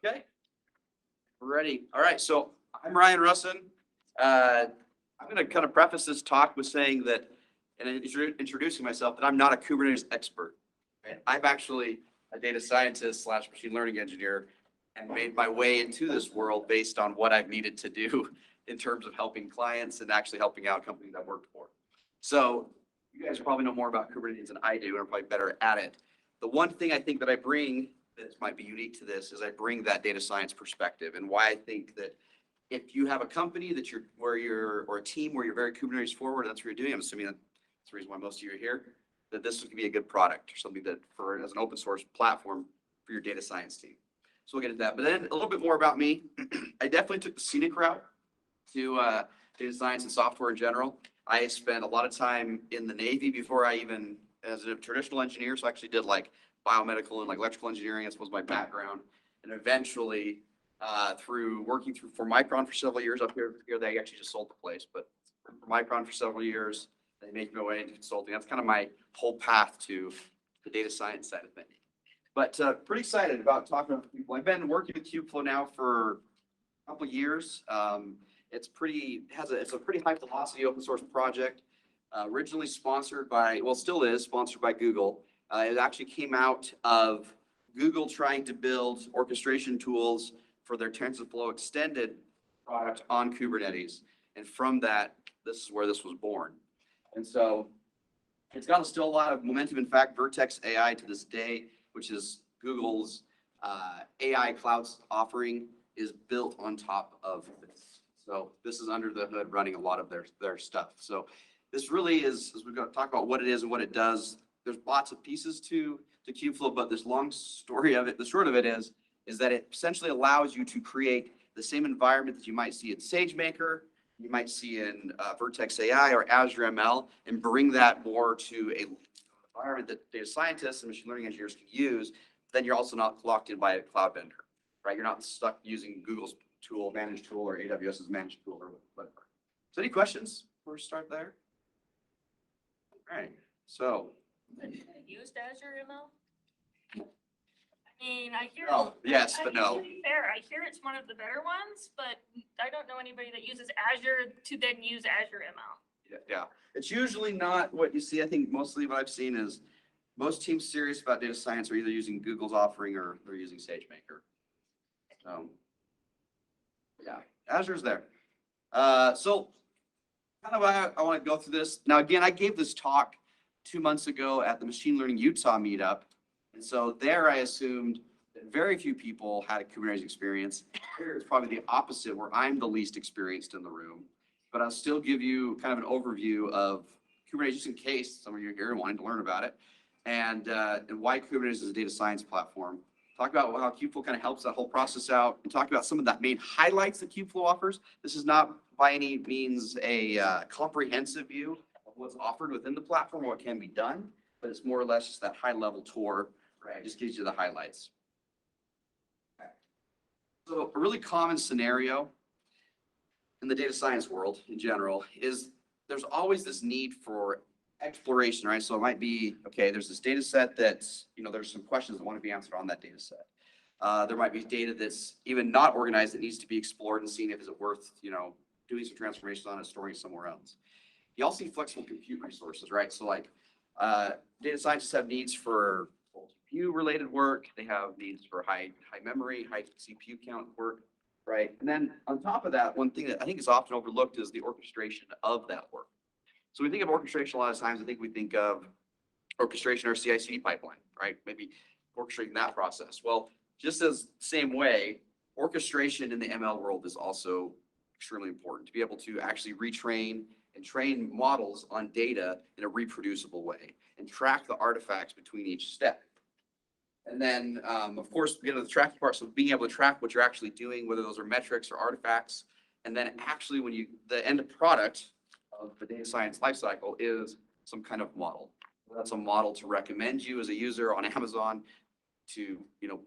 Okay, we're ready. All right, so I'm Ryan Russon. I'm going to kind of preface this talk with saying that, and introducing myself, that I'm not a Kubernetes expert. Right? I'm actually a data scientist / machine learning engineer, and made my way into this world based on what I've needed to do in terms of helping clients and actually helping out companies I've worked for. So you guys probably know more about Kubernetes than I do, and I'm probably better at it. The one thing I think that I bring that might be unique to this is I bring that data science perspective, and why I think that if you have a company that or a team where you're very Kubernetes forward, that's what you're doing. I'm assuming that's the reason why most of you are here, that this would be a good product or something that as an open source platform for your data science team. So we'll get into that. But then a little bit more about me. I definitely took the scenic route to data science and software in general. I spent a lot of time in the Navy before I even, as a traditional engineer, so I actually did like biomedical and like electrical engineering. That was my background. And eventually, through working for Micron for several years up here, they actually just sold the place. But for Micron for several years, they made my way into consulting. That's kind of my whole path to the data science side of things. But pretty excited about talking to people. I've been working with Kubeflow now for a couple of years. It's a pretty high velocity open source project. Originally sponsored by, well, still is sponsored by Google. It actually came out of Google trying to build orchestration tools for their TensorFlow extended product on Kubernetes. And from that, this is where this was born. And so it's got still a lot of momentum. In fact, Vertex AI to this day, which is Google's AI cloud offering, is built on top of this. So this is under the hood running a lot of their stuff. So this really is, as we're going to talk about what it is and what it does, there's lots of pieces to Kubeflow, but this long story of it, the short of it is that it essentially allows you to create the same environment that you might see in SageMaker, you might see in Vertex AI or Azure ML, and bring that more to a environment that data scientists and machine learning engineers can use. Then you're also not locked in by a cloud vendor, right? You're not stuck using Google's tool, managed tool, or AWS's managed tool, or whatever. So any questions before we start there? All right, so. Have you used Azure ML? I mean, I hear. Oh, yes, but no. To be fair, I hear it's one of the better ones, but I don't know anybody that uses Azure to then use Azure ML. Yeah, it's usually not what you see. I think mostly what I've seen is most teams serious about data science are either using Google's offering or they're using SageMaker. So, yeah, Azure's there. So, kind of I want to go through this. Now, again, I gave this talk 2 months ago at the Machine Learning Utah meetup. And so there I assumed that very few people had a Kubernetes experience. Here it's probably the opposite, where I'm the least experienced in the room. But I'll still give you kind of an overview of Kubernetes, just in case some of you are here and wanting to learn about it, and why Kubernetes is a data science platform. Talk about how Kubeflow kind of helps that whole process out, and talk about some of the main highlights that Kubeflow offers. This is not by any means a comprehensive view of what's offered within the platform or what can be done, but it's more or less just that high-level tour, right? It just gives you the highlights. Okay. So a really common scenario in the data science world in general is there's always this need for exploration, right? So it might be, okay, there's this data set that's, there's some questions that want to be answered on that data set. There might be data that's even not organized that needs to be explored and seen if is it worth, doing some transformations on it, storing it somewhere else. You also see flexible compute resources, right? So like data scientists have needs for GPU related work. They have needs for high memory, high CPU count work, right? And then on top of that, one thing that I think is often overlooked is the orchestration of that work. So we think of orchestration a lot of times. I think we think of orchestration or CI/CD pipeline, right? Maybe orchestrating that process. Well, just as same way, orchestration in the ML world is also extremely important to be able to actually retrain and train models on data in a reproducible way and track the artifacts between each step. And then, of course, we get to the tracking part. So being able to track what you're actually doing, whether those are metrics or artifacts, and then actually the end product of the data science lifecycle is some kind of model. That's a model to recommend you as a user on Amazon to,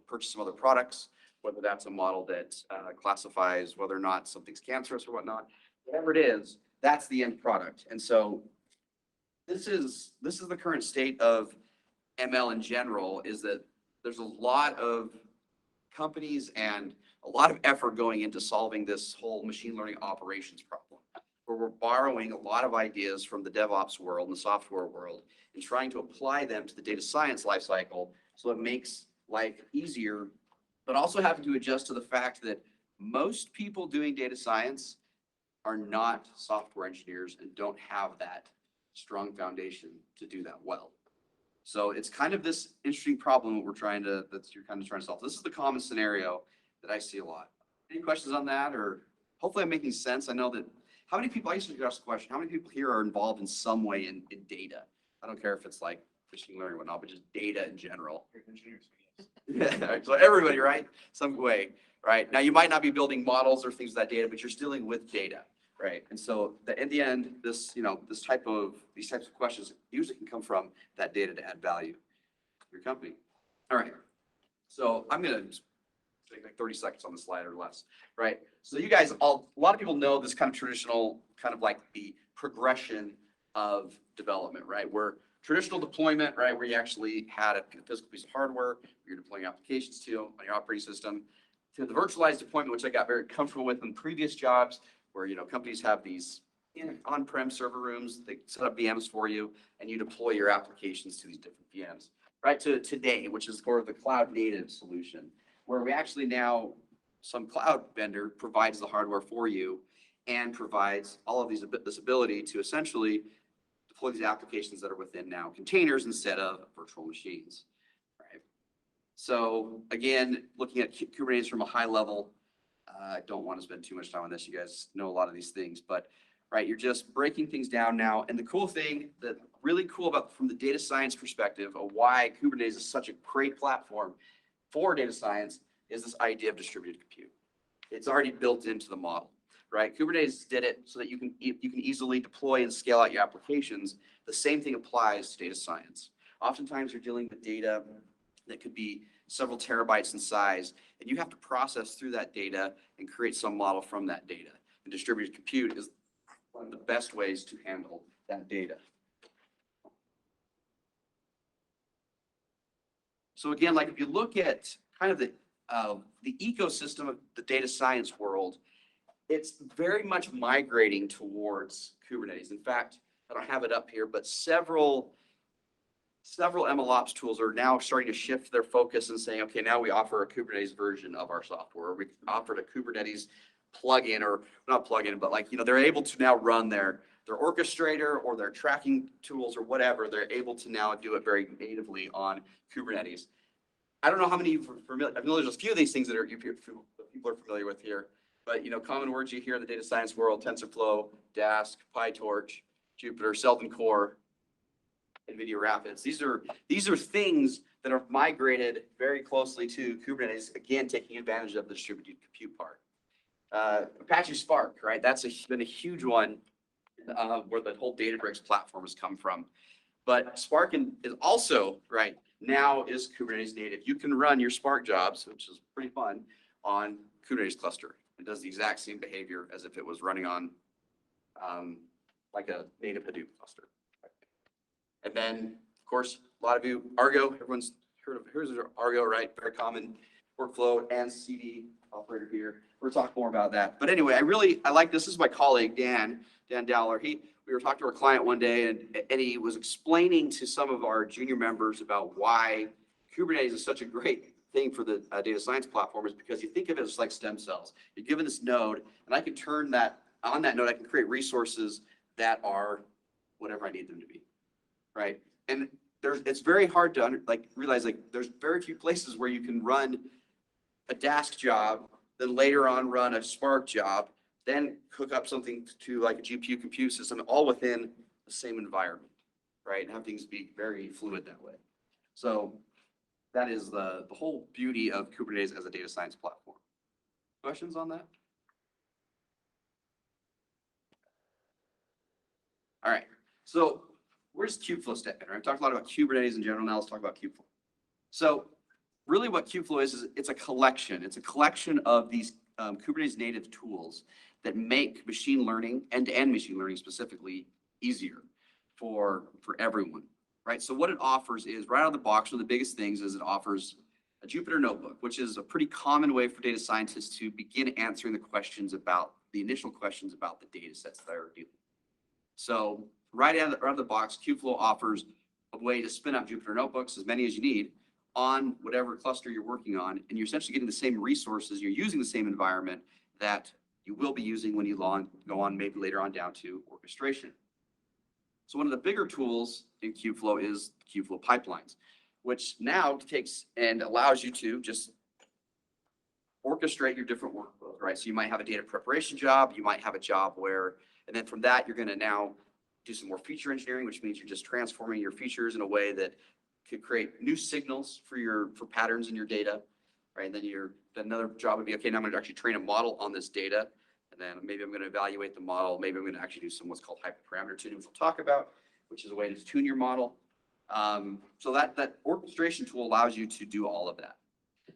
purchase some other products, whether that's a model that classifies whether or not something's cancerous or whatnot, whatever it is, that's the end product. And so this is the current state of ML in general, is that there's a lot of companies and a lot of effort going into solving this whole machine learning operations problem, where we're borrowing a lot of ideas from the DevOps world and the software world and trying to apply them to the data science lifecycle so it makes life easier, but also having to adjust to the fact that most people doing data science are not software engineers and don't have that strong foundation to do that well. So it's kind of this interesting problem that you're kind of trying to solve. This is the common scenario that I see a lot. Any questions on that? Or hopefully I'm making sense. I know that, how many people, I used to ask the question, how many people here are involved in some way in data? I don't care if it's like machine learning or whatnot, but just data in general. Yeah, so everybody, right? Some way, right? Now you might not be building models or things with that data, but you're dealing with data, right? And so in the end, these types of questions usually can come from that data to add value to your company. All right. So I'm going to just take like 30 seconds on the slide or less, right? So you guys a lot of people know this kind of traditional, kind of like the progression of development, right? Where traditional deployment, right, where you actually had a physical piece of hardware you're deploying applications to on your operating system, to the virtualized deployment, which I got very comfortable with in previous jobs, where companies have these on-prem server rooms, they set up VMs for you, and you deploy your applications to these different VMs, right? To today, which is sort of the cloud native solution, where we actually now, some cloud vendor provides the hardware for you and provides all of this ability to essentially deploy these applications that are within now containers instead of virtual machines, right? So again, looking at Kubernetes from a high level, I don't want to spend too much time on this. You guys know a lot of these things, but right, you're just breaking things down now. And the cool thing that really cool about from the data science perspective of why Kubernetes is such a great platform for data science is this idea of distributed compute. It's already built into the model, right? Kubernetes did it so that you can easily deploy and scale out your applications. The same thing applies to data science. Oftentimes you're dealing with data that could be several terabytes in size, and you have to process through that data and create some model from that data. And distributed compute is one of the best ways to handle that data. So again, like if you look at kind of the ecosystem of the data science world, it's very much migrating towards Kubernetes. In fact, I don't have it up here, but several MLOps tools are now starting to shift their focus and saying, okay, now we offer a Kubernetes version of our software. We offered a Kubernetes plugin, or not plugin, but like, they're able to now run their orchestrator or their tracking tools or whatever. They're able to now do it very natively on Kubernetes. I don't know how many of you are familiar. I know there's a few of these things that people are familiar with here, but common words you hear in the data science world: TensorFlow, Dask, PyTorch, Jupyter, Selden Core, NVIDIA Rapids. These are things that are migrated very closely to Kubernetes, again, taking advantage of the distributed compute part. Apache Spark, right? That's been a huge one where the whole Databricks platform has come from. But Spark is also, right, now is Kubernetes native. You can run your Spark jobs, which is pretty fun, on Kubernetes cluster. It does the exact same behavior as if it was running on like a native Hadoop cluster. And then, of course, a lot of you, Argo, everyone's heard of Argo, right? Very common workflow and CD operator here. We're talking more about that. But anyway, I like this. This is my colleague, Dan Dowler. We were talking to our client one day, and he was explaining to some of our junior members about why Kubernetes is such a great thing for the data science platform, is because you think of it as like stem cells. You're given this node, and I can turn that, on that node, I can create resources that are whatever I need them to be, right? And it's very hard to realize there's very few places where you can run a Dask job, then later on run a Spark job, then hook up something to like a GPU compute system, all within the same environment, right? And have things be very fluid that way. So that is the whole beauty of Kubernetes as a data science platform. Questions on that? All right. So where's Kubeflow step in? Right? I've talked a lot about Kubernetes in general. Now let's talk about Kubeflow. So really what Kubeflow is it's a collection. It's a collection of these Kubernetes native tools that make machine learning, end-to-end machine learning specifically, easier for everyone, right? So what it offers is, right out of the box, one of the biggest things is it offers a Jupyter notebook, which is a pretty common way for data scientists to begin answering the initial questions about the data sets that are dealing. So right out of the box, Kubeflow offers a way to spin up Jupyter notebooks, as many as you need, on whatever cluster you're working on, and you're essentially getting the same resources, you're using the same environment that you will be using when you go on maybe later on down to orchestration. So one of the bigger tools in Kubeflow is Kubeflow pipelines, which now takes and allows you to just orchestrate your different workflows, right? So you might have a data preparation job, you might have a job where, and then from that, you're going to now do some more feature engineering, which means you're just transforming your features in a way that could create new signals for patterns in your data, right? And then another job would be, okay, now I'm going to actually train a model on this data. And then maybe I'm going to evaluate the model. Maybe I'm going to actually do some what's called hyperparameter tuning, which we'll talk about, which is a way to tune your model. So that orchestration tool allows you to do all of that.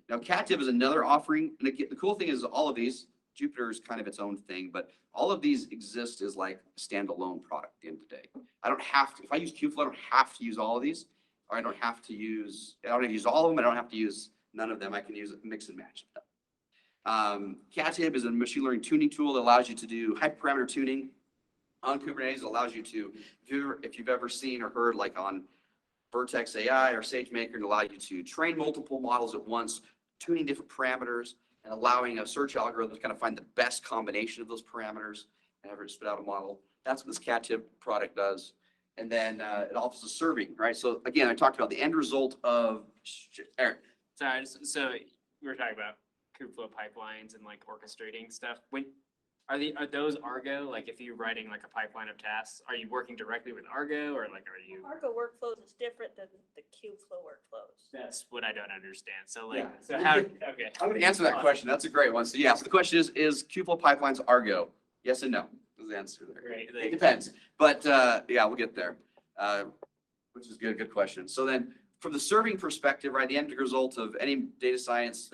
Now, Cativ is another offering. And again, the cool thing is all of these, Jupyter is kind of its own thing, but all of these exist as like a standalone product at the end of the day. I don't have to, if I use Kubeflow, I don't have to use all of these, or I don't have to use all of them. I don't have to use none of them. I can use a mix and match of them. Cativ is a machine learning tuning tool that allows you to do hyperparameter tuning on Kubernetes. It allows you to, if you've ever seen or heard like on Vertex AI or SageMaker, it allows you to train multiple models at once, tuning different parameters, and allowing a search algorithm to kind of find the best combination of those parameters and ever spit out a model. That's what this Cativ product does. And then it offers serving, right? So again, I talked about the end result of Aaron. Sorry, so we were talking about Kubeflow pipelines and like orchestrating stuff. When are those Argo? Like if you're writing like a pipeline of tasks, are you working directly with Argo or like are you? Argo workflows is different than the Kubeflow workflows. That's what I don't understand. So like, Yeah. so how? Okay. I'm going to answer that question. That's a great one. So yeah, so the question is Kubeflow pipelines Argo? Yes and no is the answer there. Great. It depends. But yeah, we'll get there, which is good question. So then from the serving perspective, right, the end result of any data science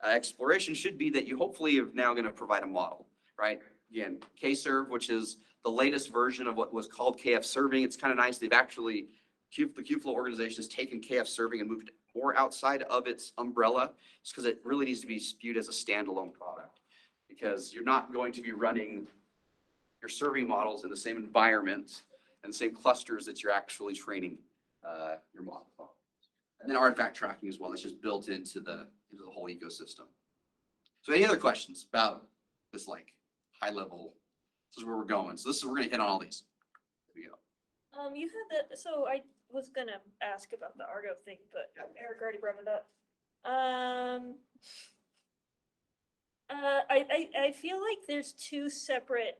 exploration should be that you hopefully are now going to provide a model, right? Again, Kserve, which is the latest version of what was called KF serving. It's kind of nice. They've actually, the Kubeflow organization has taken KF serving and moved it more outside of its umbrella, just because it really needs to be viewed as a standalone product, because you're not going to be running your serving models in the same environment and the same clusters that you're actually training your model on. And then artifact tracking as well. That's just built into the whole ecosystem. So any other questions about this like high level? This is where we're going. So we're going to hit on all these. There we go. You had that, so I was gonna ask about the Argo thing, but Eric already brought it up. I feel like there's two separate,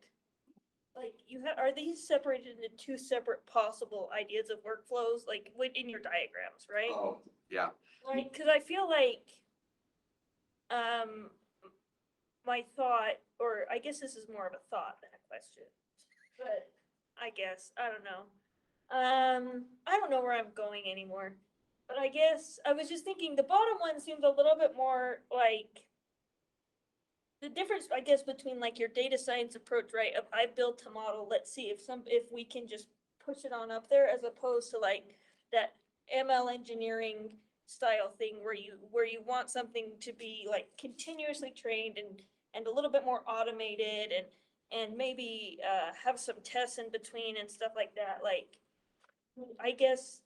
like are these separated into two separate possible ideas of workflows, like in your diagrams, right? Oh, yeah. Like, because I feel like, my thought, or I guess this is more of a thought than a question, but I guess, I don't know. I don't know where I'm going anymore, but I guess I was just thinking the bottom one seemed a little bit more like the difference, I guess, between like your data science approach, right? Of I built a model, let's see if we can just push it on up there, as opposed to like that ML engineering style thing where you want something to be like continuously trained and a little bit more automated and maybe have some tests in between and stuff like that. Like, I guess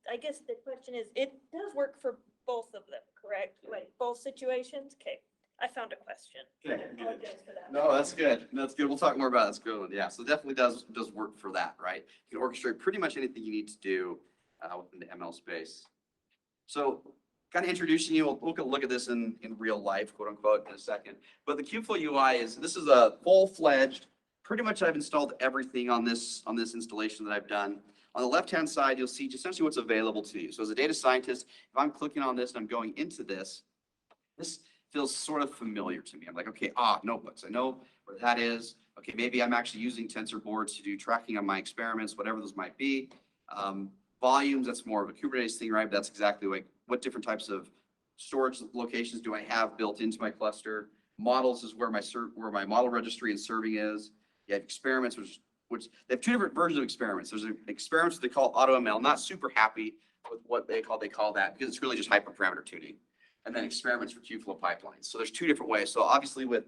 the question is, it does work for both of them, correct? Like both situations? Okay, I found a question. Okay, I apologize for that. No, that's good. That's good. We'll talk more about it. That's a good one. Yeah, so it definitely does work for that, right? You can orchestrate pretty much anything you need to do within the ML space. So kind of introducing you, we'll look at this in real life, quote unquote, in a second. But the Kubeflow UI this is a full-fledged, pretty much I've installed everything on this installation that I've done. On the left-hand side, you'll see essentially what's available to you. So as a data scientist, if I'm clicking on this and I'm going into this feels sort of familiar to me. I'm like, okay, notebooks. I know where that is. Okay, maybe I'm actually using tensor boards to do tracking on my experiments, whatever those might be. Volumes, that's more of a Kubernetes thing, right? But that's exactly like what different types of storage locations do I have built into my cluster. Models is where my model registry and serving is. You have experiments, which they have two different versions of experiments. There's an experiments they call AutoML. Not super happy with what they call that, because it's really just hyperparameter tuning. And then experiments for Kubeflow pipelines. So there's two different ways. So obviously with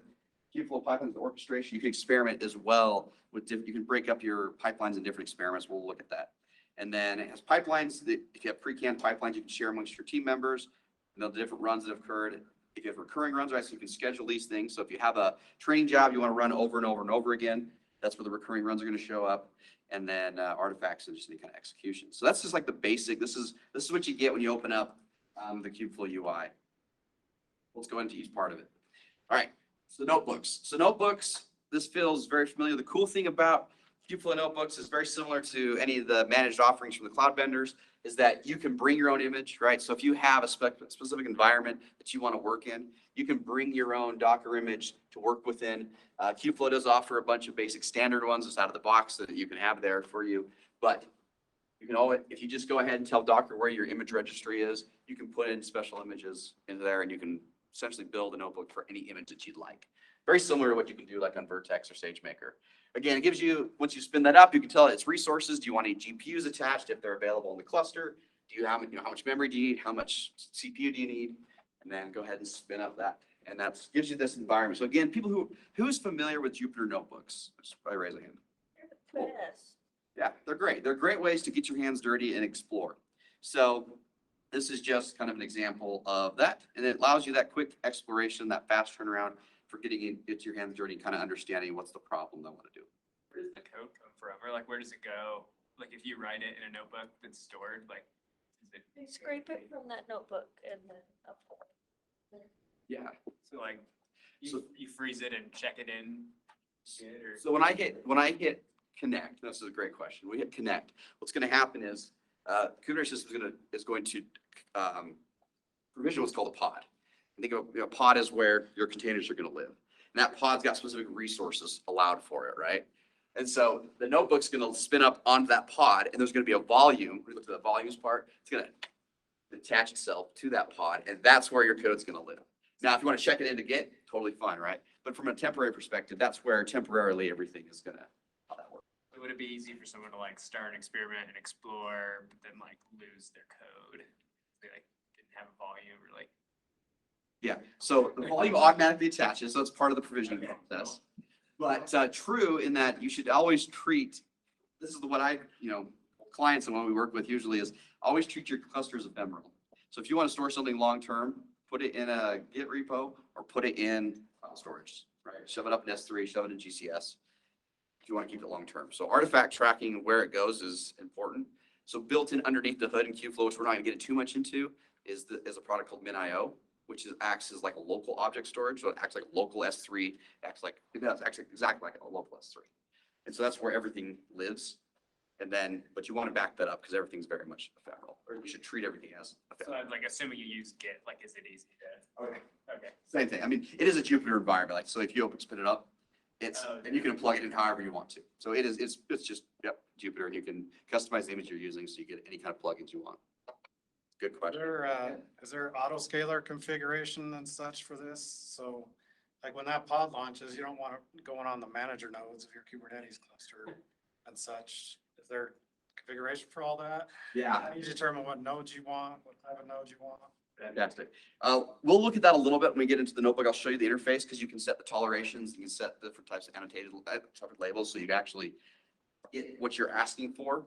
Kubeflow pipelines orchestration, you can experiment as well with, you can break up your pipelines in different experiments. We'll look at that. And then it has pipelines that if you have pre-canned pipelines, you can share amongst your team members, you know, the different runs that have occurred. If you have recurring runs, right, so you can schedule these things. So if you have a training job you want to run over and over and over again, that's where the recurring runs are going to show up. And then artifacts and just any kind of execution. So that's just like the basic. This is what you get when you open up the Kubeflow UI. Let's go into each part of it. All right, so notebooks. So notebooks, this feels very familiar. The cool thing about Kubeflow notebooks is very similar to any of the managed offerings from the cloud vendors, is that you can bring your own image, right? So if you have a specific environment that you want to work in, you can bring your own Docker image to work within. Kubeflow does offer a bunch of basic standard ones that's out of the box that you can have there for you. But you can always, if you just go ahead and tell Docker where your image registry is, you can put in special images into there, and you can essentially build a notebook for any image that you'd like. Very similar to what you can do like on Vertex or SageMaker. Again, it gives you, once you spin that up, you can tell it its resources. Do you want any GPUs attached if they're available in the cluster? Do you have, how much memory do you need? How much CPU do you need? And then go ahead and spin up that. And that gives you this environment. So again, people who's familiar with Jupyter notebooks? Just probably raise a hand. Yes. Yeah, they're great. They're great ways to get your hands dirty and explore. So this is just kind of an example of that. And it allows you that quick exploration, that fast turnaround for getting your hands dirty and kind of understanding what's the problem they want to do. Where does the code come from? Or like, where does it go? Like if you write it in a notebook that's stored, like, is it? You scrape it from that notebook and then up. Yeah. So like, So- you freeze it and check it in? Good, or- So when I hit connect, this is a great question. We hit connect. What's going to happen is Kubernetes system is going to provision what's called a pod. And think of a pod is where your containers are going to live. And that pod's got specific resources allowed for it, right? And so the notebook's going to spin up onto that pod, and there's going to be a volume. We look at the volumes part. It's going to attach itself to that pod, and that's where your code's going to live. Now, if you want to check it in to get, totally fine, right? But from a temporary perspective, that's where temporarily everything is going to, how that works. Would it be easy for someone to like start an experiment and explore, but then like lose their code? They like didn't have a volume or like. Yeah, so the volume automatically attaches, so it's part of the provisioning process. But true in that you should always treat, this is what I, clients and what we work with usually is always treat your cluster as ephemeral. So if you want to store something long-term, put it in a Git repo or put it in file storage, right? Shove it up in S3, shove it in GCS if you want to keep it long-term. So artifact tracking and where it goes is important. So built in underneath the hood in Kubeflow, which we're not going to get too much into, is a product called MinIO, which acts as like a local object storage. So it acts like a local S3, acts exactly like a local S3. And so that's where everything lives. And then, but you want to back that up because everything's very much ephemeral, or you should treat everything as So ephemeral. like assuming you use Git, like is it easy to? Okay. Okay. Same thing. I mean, it is a Jupyter environment. Like, so if you spin it up, Oh, and you can plug it in however you want to. So it's just, Jupyter, and you can customize the image you're using so you get any kind of plugins you want. Good question. Is there autoscaler configuration and such for this? So like when that pod launches, you don't want it going on the manager nodes of your Kubernetes cluster and such. Is there configuration for all that? Yeah. How do you determine what nodes you want, what type of nodes you want? Fantastic. We'll look at that a little bit when we get into the notebook. I'll show you the interface because you can set the tolerations, you can set different types of annotated separate labels so you can actually get what you're asking for.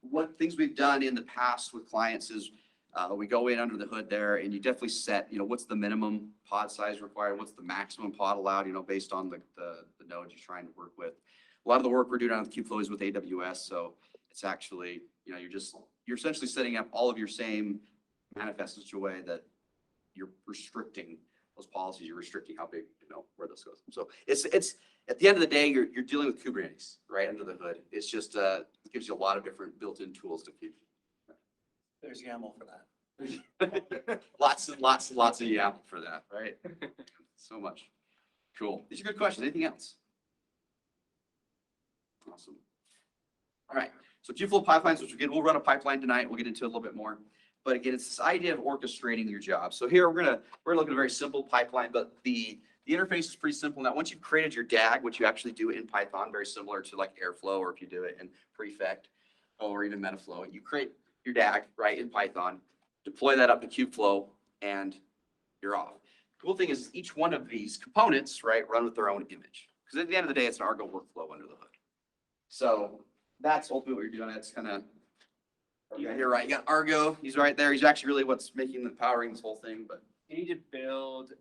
What things we've done in the past with clients is we go in under the hood there and you definitely set, what's the minimum pod size required, what's the maximum pod allowed, based on the nodes you're trying to work with. A lot of the work we're doing on the Kubeflow is with AWS, so it's actually, you're essentially setting up all of your same manifests in such a way that you're restricting those policies, you're restricting how big, where this goes. So it's at the end of the day, you're dealing with Kubernetes right under the hood. It's just it gives you a lot of different built-in tools to keep. There's YAML for that. Lots and lots of YAML for that, right? So much. Cool. These are good questions. Anything else? Awesome. All right. So Kubeflow pipelines, which again, we'll run a pipeline tonight. We'll get into it a little bit more. But again, it's this idea of orchestrating your job. So here we're gonna look at a very simple pipeline, but the interface is pretty simple. Now, once you've created your DAG, which you actually do in Python, very similar to like Airflow, or if you do it in Prefect or even Metaflow, you create your DAG, right, in Python, deploy that up to Kubeflow, and you're off. Cool thing is each one of these components, right, run with their own image. Because at the end of the day, it's an Argo workflow under the hood. So that's ultimately what you're doing. That's kind of, yeah, you're right. You got Argo. He's right there. He's actually really what's making and powering this whole thing. But You need to build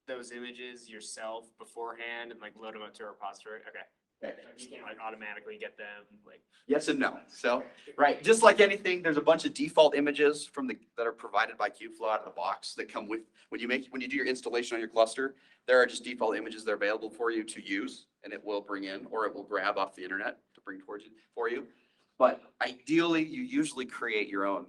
those images yourself beforehand and like load them up to a repository. Okay. You can't like automatically get them like. yes and no. So, right, just like anything, there's a bunch of default images that are provided by Kubeflow out of the box that come with when you do your installation on your cluster. There are just default images that are available for you to use, and it will bring in or it will grab off the internet to bring towards you for you. But ideally, you usually create your own.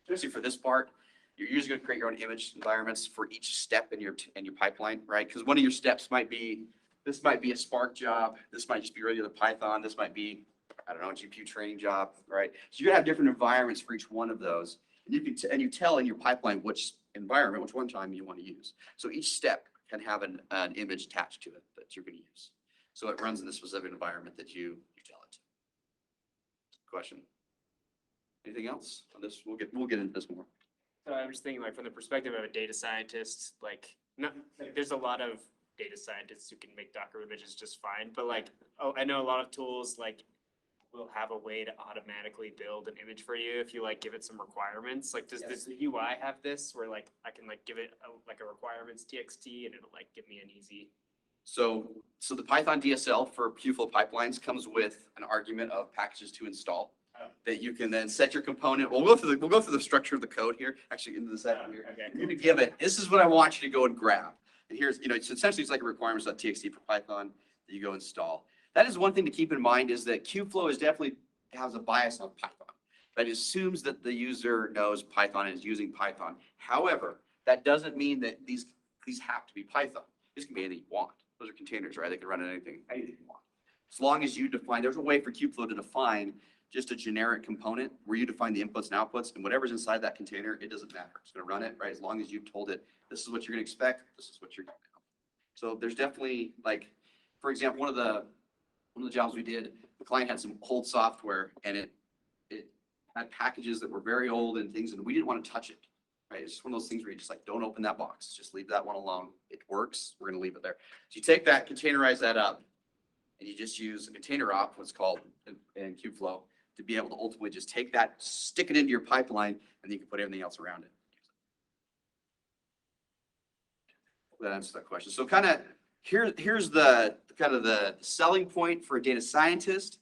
Especially for this part, you're usually going to create your own image environments for each step in your pipeline, right? Because one of your steps might be. This might be a Spark job. This might just be regular Python. This might be, I don't know, a GPU training job, right? So you're gonna have different environments for each one of those. And you can, and you tell in your pipeline which environment, which one time you want to use. So each step can have an image attached to it that you're gonna use. So it runs in the specific environment that you tell it to. Question? Anything else on this? We'll get into this more. So I'm just thinking like from the perspective of a data scientist, like there's a lot of data scientists who can make Docker images just fine, but like, oh, I know a lot of tools like will have a way to automatically build an image for you if you like give it some requirements. Like, does this UI have this where like I can like give it like a requirements txt and it'll like give me an easy. So the Python DSL for Kubeflow pipelines comes with an argument of packages to install that you can then set your component. We'll go through the structure of the code here, actually into the second here. Okay. You're gonna give it, this is what I want you to go and grab. And here's, it's essentially it's like a requirements.txt for Python that you go install. That is one thing to keep in mind is that Kubeflow definitely has a bias on Python. That assumes that the user knows Python and is using Python. However, that doesn't mean that these have to be Python. This can be anything you want. Those are containers, right? They can run anything you want. As long as you define, there's a way for Kubeflow to define just a generic component where you define the inputs and outputs, and whatever's inside that container, it doesn't matter. It's going to run it, right? As long as you've told it, this is what you're going to expect, this is what you're going to have. So there's definitely, like, for example, one of the jobs we did, the client had some old software, and it had packages that were very old and things, and we didn't want to touch it, right? It's just one of those things where you just like, don't open that box, just leave that one alone. It works, we're going to leave it there. So you take that, containerize that up, and you just use a container op, what's called in Kubeflow, to be able to ultimately just take that, stick it into your pipeline, and then you can put everything else around it. That answers that question. So kind of here's the kind of the selling point for a data scientist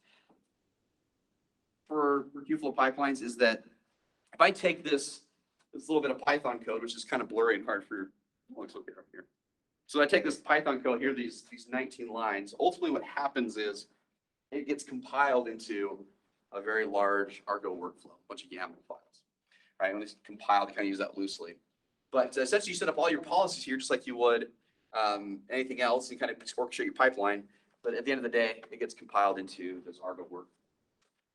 for Kubeflow pipelines is that if I take this little bit of Python code, which is kind of blurry and hard for your looks okay up here. So I take this Python code here, these 19 lines. Ultimately, what happens is it gets compiled into a very large Argo workflow, a bunch of YAML files, right? When it's compiled, you kind of use that loosely. But essentially, you set up all your policies here, just like you would anything else, and kind of orchestrate your pipeline. But at the end of the day, it gets compiled into this Argo workflow.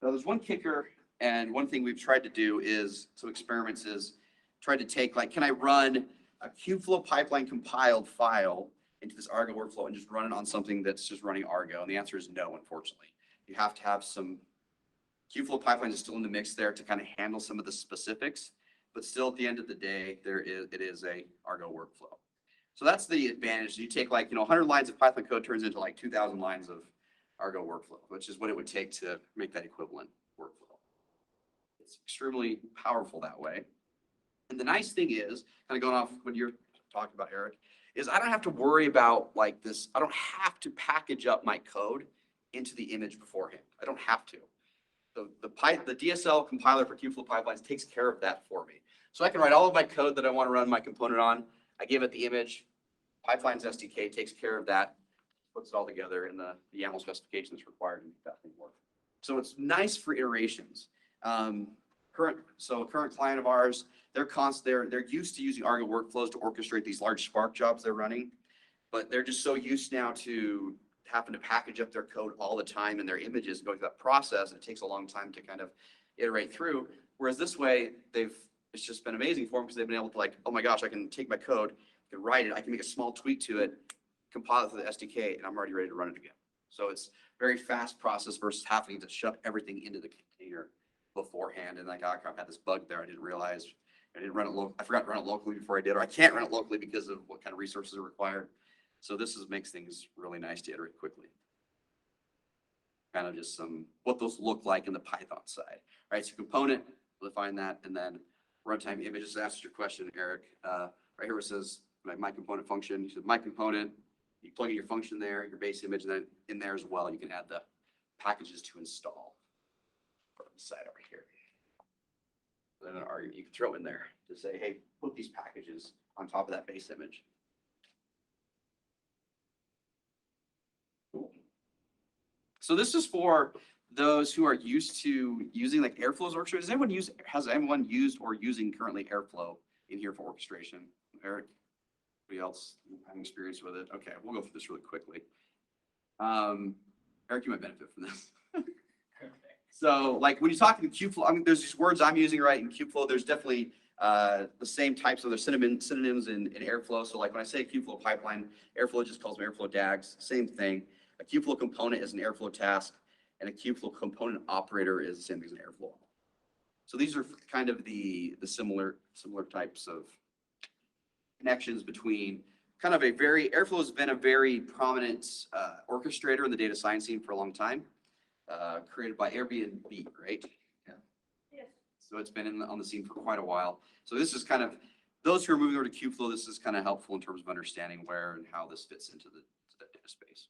Now, there's one kicker, and one thing we've tried to do is some experiments is try to take like, can I run a Kubeflow pipeline compiled file into this Argo workflow and just run it on something that's just running Argo? And the answer is no, unfortunately. You have to have some Kubeflow pipelines is still in the mix there to kind of handle some of the specifics, but still at the end of the day, it is a Argo workflow. So that's the advantage. You take like, 100 lines of Python code turns into like 2,000 lines of Argo workflow, which is what it would take to make that equivalent workflow. It's extremely powerful that way. And the nice thing is, kind of going off what you're talking about, Eric, is I don't have to worry about like this. I don't have to package up my code into the image beforehand. I don't have to. The DSL compiler for Kubeflow pipelines takes care of that for me. So I can write all of my code that I want to run my component on. I give it the image. Pipelines SDK takes care of that, puts it all together in the YAML specification that's required to make that thing work. So it's nice for iterations. Current client of ours, they're used to using Argo workflows to orchestrate these large Spark jobs they're running, but they're just so used now to having to package up their code all the time and their images and going through that process. And it takes a long time to kind of iterate through. Whereas this way, it's just been amazing for them because they've been able to like, oh my gosh, I can take my code, I can write it, I can make a small tweak to it, compile it through the SDK, and I'm already ready to run it again. So it's very fast process versus having to shove everything into the container beforehand and like, oh crap, I had this bug there. I didn't realize. I didn't run it I forgot to run it locally before I did, or I can't run it locally because of what kind of resources are required. So this makes things really nice to iterate quickly. Kind of just what those look like in the Python side. All right, so component, we'll define that, and then runtime images answers your question, Eric. Right here it says my component function. You said my component, you plug in your function there, your base image, and then in there as well, you can add the packages to install from the side over here. Then an argument you can throw in there to say, hey, put these packages on top of that base image. Cool. So this is for those who are used to using like Airflow's orchestration. Has anyone used or using currently Airflow in here for orchestration? Eric, anybody else having experience with it? Okay, we'll go through this really quickly. Eric, you might benefit from this. So like when you talk in Kubeflow, I mean, there's these words I'm using right in Kubeflow. There's definitely the same types of there's synonyms in Airflow. So like when I say Kubeflow pipeline, Airflow just calls them Airflow DAGs. Same thing. A Kubeflow component is an Airflow task, and a Kubeflow component operator is the same thing as an Airflow. So these are kind of the similar types of connections between kind of Airflow has been a very prominent orchestrator in the data science scene for a long time. Created by Airbnb, right? Yeah. Yes. So it's been on the scene for quite a while. So this is kind of, those who are moving over to Kubeflow, this is kind of helpful in terms of understanding where and how this fits into the data space.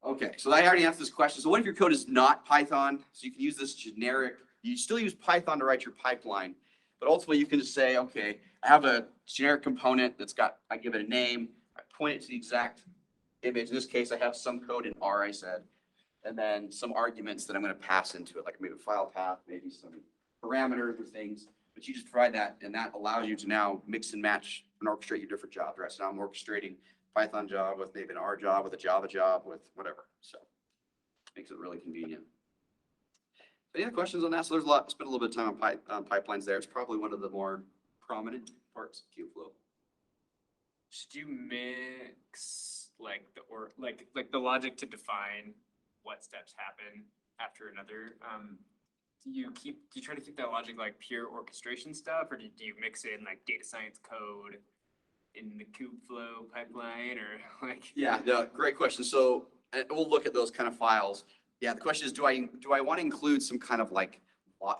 Okay, so I already answered this question. So what if your code is not Python? So you can use this generic, you still use Python to write your pipeline, but ultimately you can just say, okay, I have a generic component I give it a name, I point it to the exact image. In this case, I have some code in R, I said, and then some arguments that I'm going to pass into it, like maybe a file path, maybe some parameters or things, but you just provide that, and that allows you to now mix and match and orchestrate your different jobs, right? So now I'm orchestrating Python job with maybe an R job, with a Java job, with whatever. So makes it really convenient. Any other questions on that? So there's a lot, spent a little bit of time on pipelines there. It's probably one of the more prominent parts of Kubeflow. Should you mix like the logic to define what steps happen after another? Do you try to keep that logic like pure orchestration stuff, or do you mix in like data science code in the Kubeflow pipeline, or like? Yeah, great question. So we'll look at those kind of files. Yeah, the question is, do I want to include some kind of like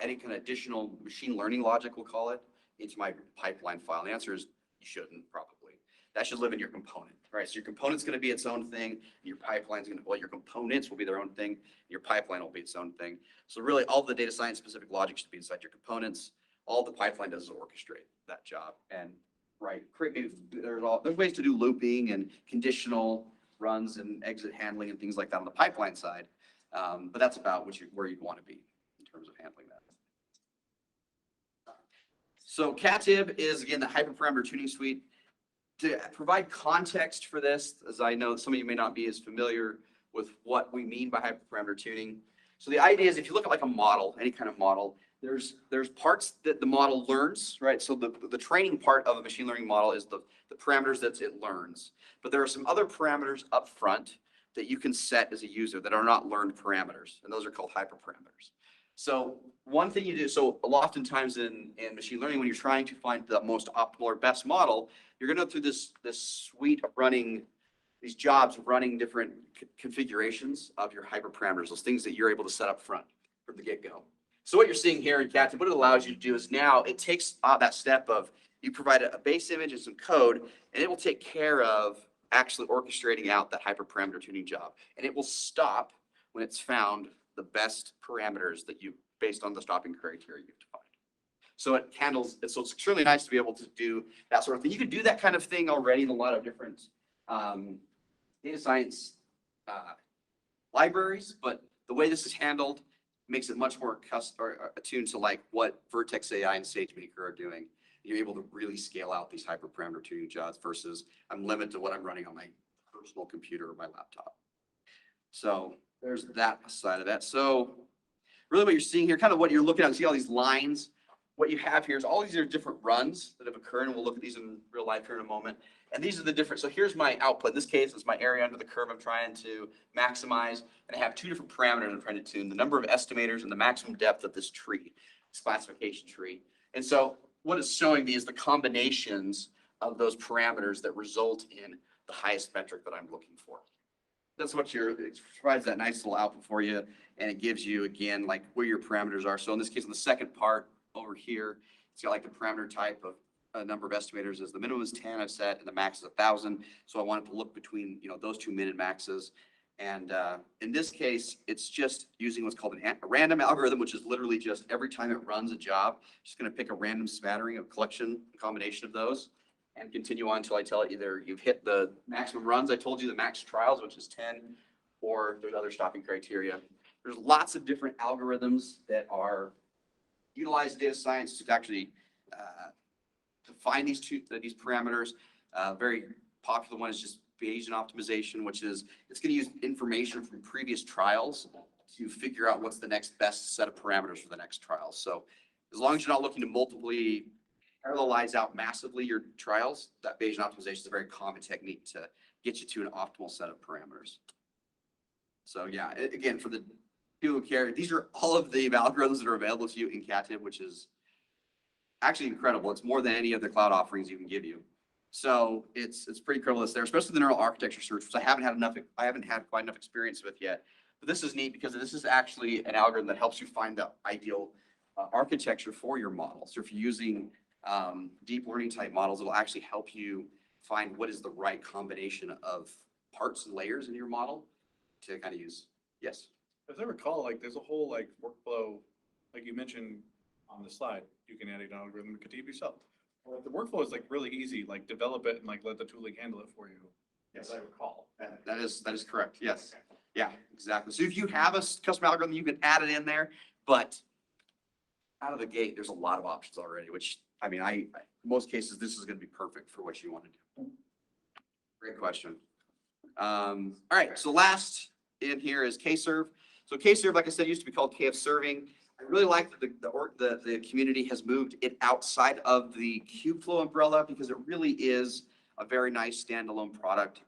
any kind of additional machine learning logic, we'll call it, into my pipeline file? And the answer is you shouldn't, probably. That should live in your component, right? So your component's going to be its own thing. Your pipeline's going to, well, your components will be their own thing. Your pipeline will be its own thing. So really all the data science specific logic should be inside your components. All the pipeline does is orchestrate that job. And right, there's ways to do looping and conditional runs and exit handling and things like that on the pipeline side. But that's about where you'd want to be in terms of handling that. So CATIB is, again, the hyperparameter tuning suite. To provide context for this, as I know some of you may not be as familiar with what we mean by hyperparameter tuning. So the idea is if you look at like a model, any kind of model, there's parts that the model learns, right? So the training part of a machine learning model is the parameters that it learns. But there are some other parameters up front that you can set as a user that are not learned parameters, and those are called hyperparameters. So one thing you do, so oftentimes in machine learning, when you're trying to find the most optimal or best model, you're going to go through this suite of running, these jobs of running different configurations of your hyperparameters, those things that you're able to set up front from the get-go. So what you're seeing here in CATIB, what it allows you to do is now it takes that step of you provide a base image and some code, and it will take care of actually orchestrating out that hyperparameter tuning job. And it will stop when it's found the best parameters that you, based on the stopping criteria you've defined. So it handles, so it's extremely nice to be able to do that sort of thing. You can do that kind of thing already in a lot of different data science libraries, but the way this is handled makes it much more attuned to like what Vertex AI and SageMaker are doing. You're able to really scale out these hyperparameter tuning jobs versus I'm limited to what I'm running on my personal computer or my laptop. So there's that side of that. So really what you're seeing here, kind of what you're looking at, see all these lines. what you have here is all these are different runs that have occurred, and we'll look at these in real life here in a moment. And these are the different, so here's my output. In this case, it's my area under the curve I'm trying to maximize, and I have two different parameters I'm trying to tune, the number of estimators and the maximum depth of this tree, this classification tree. And so what it's showing me is the combinations of those parameters that result in the highest metric that I'm looking for. That's what it provides that nice little output for you, and it gives you, again, like where your parameters are. So in this case, in the second part over here, it's got like the parameter type of a number of estimators is the minimum is 10 I've set, and the max is 1,000. So I want it to look between, those two min and maxes. And in this case, it's just using what's called a random algorithm, which is literally just every time it runs a job, just going to pick a random smattering of collection, combination of those, and continue on until I tell it either you've hit the maximum runs, I told you the max trials, which is 10, or there's other stopping criteria. There's lots of different algorithms that are utilized in data science to actually define these parameters. Very popular one is just Bayesian optimization, which is it's going to use information from previous trials to figure out what's the next best set of parameters for the next trial. So as long as you're not looking to multiply parallelize out massively your trials, that Bayesian optimization is a very common technique to get you to an optimal set of parameters. So yeah, again, for the people who care, these are all of the algorithms that are available to you in Cativ, which is actually incredible. It's more than any of the cloud offerings you can give you. So it's pretty incredible that's there, especially the neural architecture search, which I haven't had quite enough experience with yet. But this is neat because this is actually an algorithm that helps you find the ideal architecture for your model. So if you're using deep learning type models, it'll actually help you find what is the right combination of parts and layers in your model to kind of use. Yes. As I recall, like there's a whole like workflow, like you mentioned on the slide, you can add an algorithm to Cativ yourself. Well, the workflow is like really easy, like develop it and like let the tooling handle it for you. Yes. As I recall. That is correct. Yes. Yeah, exactly. So if you have a custom algorithm, you can add it in there, but out of the gate, there's a lot of options already, which I mean, in most cases, this is going to be perfect for what you want to do. Great question. All right. So last in here is Kserve. So Kserve, like I said, used to be called KF Serving. I really like that the community has moved it outside of the Kubeflow umbrella because it really is a very nice standalone product.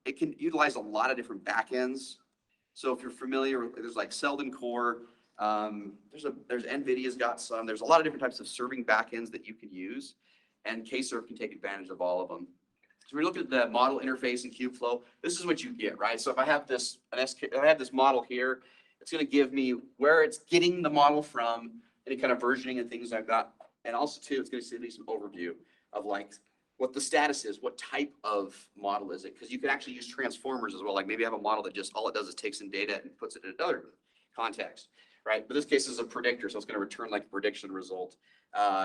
It can utilize a lot of different backends. So if you're familiar, there's like Selden Core. There's NVIDIA's got some. There's a lot of different types of serving backends that you can use, and Kserve can take advantage of all of them. So we look at the model interface in Kubeflow. This is what you get, right? So if I have this model here, it's going to give me where it's getting the model from, any kind of versioning and things I've got, and also too, it's going to give me some overview of like what the status is, what type of model is it? Because you can actually use transformers as well. Like maybe I have a model that just all it does is takes in data and puts it in another context. Right, but this case is a predictor, so it's going to return like a prediction result.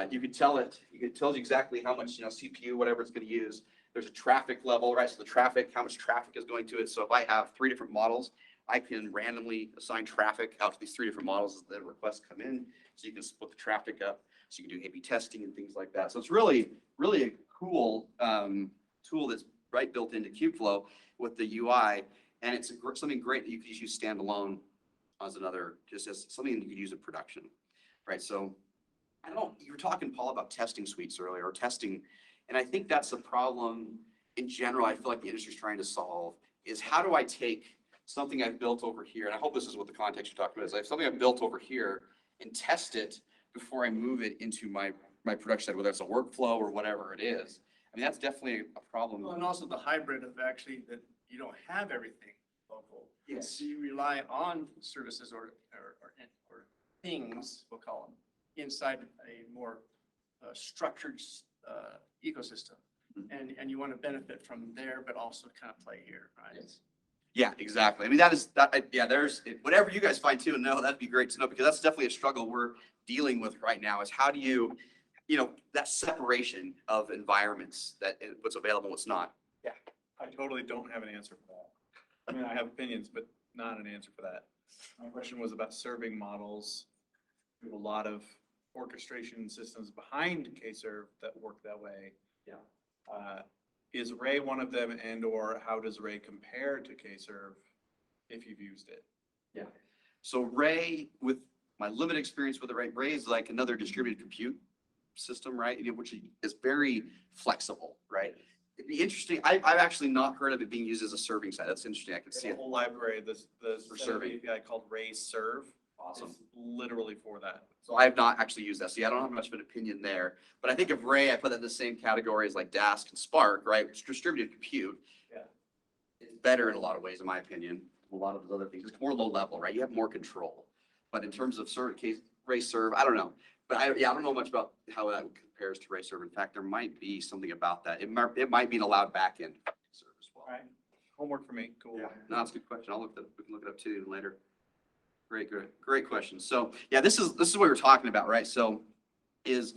You can tell it tells you exactly how much CPU, whatever it's going to use. There's a traffic level, right? So the traffic, how much traffic is going to it. So if I have 3 different models, I can randomly assign traffic out to these 3 different models as the requests come in. So you can split the traffic up. So you can do A/B testing and things like that. So it's really a cool tool that's right built into Kubeflow with the UI, and it's something great that you can just use standalone as just as something that you could use in production, right? So you were talking, Paul, about testing suites earlier, or testing, and I think that's a problem in general. I feel like the industry's trying to solve is how do I take something I've built over here, and I hope this is what the context you're talking about is. I have something I've built over here and test it before I move it into my production side, whether it's a workflow or whatever it is. I mean, that's definitely a problem. Well, and also the hybrid of actually that you don't have everything local. Yes. So you rely on services or things, we'll call them, inside a more structured ecosystem. Mhm. And you want to benefit from there, but also kind of play here, right? Yes. Yeah, exactly. I mean, there's whatever you guys find too, no, that'd be great to know, because that's definitely a struggle we're dealing with right now is how do you, that separation of environments, what's available, what's not. Yeah. I totally don't have an answer for that. I mean, I have opinions, but not an answer for that. My question was about serving models. We have a lot of orchestration systems behind Kserve that work that way. Yeah. Is Ray one of them, and/or how does Ray compare to Kserve if you've used it? Yeah. So Ray, with my limited experience with it, right, Ray is like another distributed compute system, right? Which is very flexible, right? It'd be interesting. I've actually not heard of it being used as a serving side. That's interesting. I can see The it. whole library, the For set of serving. API called Ray Serve. Awesome. Is literally for that. So I have not actually used that. So yeah, I don't have much of an opinion there. But I think of Ray, I put that in the same category as like Dask and Spark, right? It's distributed compute. Yeah. It's better in a lot of ways, in my opinion. A lot of those other things. It's more low level, right? You have more control. But in terms of Ray Serve, I don't know. But I don't know much about how that compares to Ray Serve. In fact, there might be something about that. It might be an allowed backend serve as well. All right. Homework for me. Cool. Yeah, no, that's a good question. We can look it up too later. Great question. So yeah, this is what we're talking about, right? So there's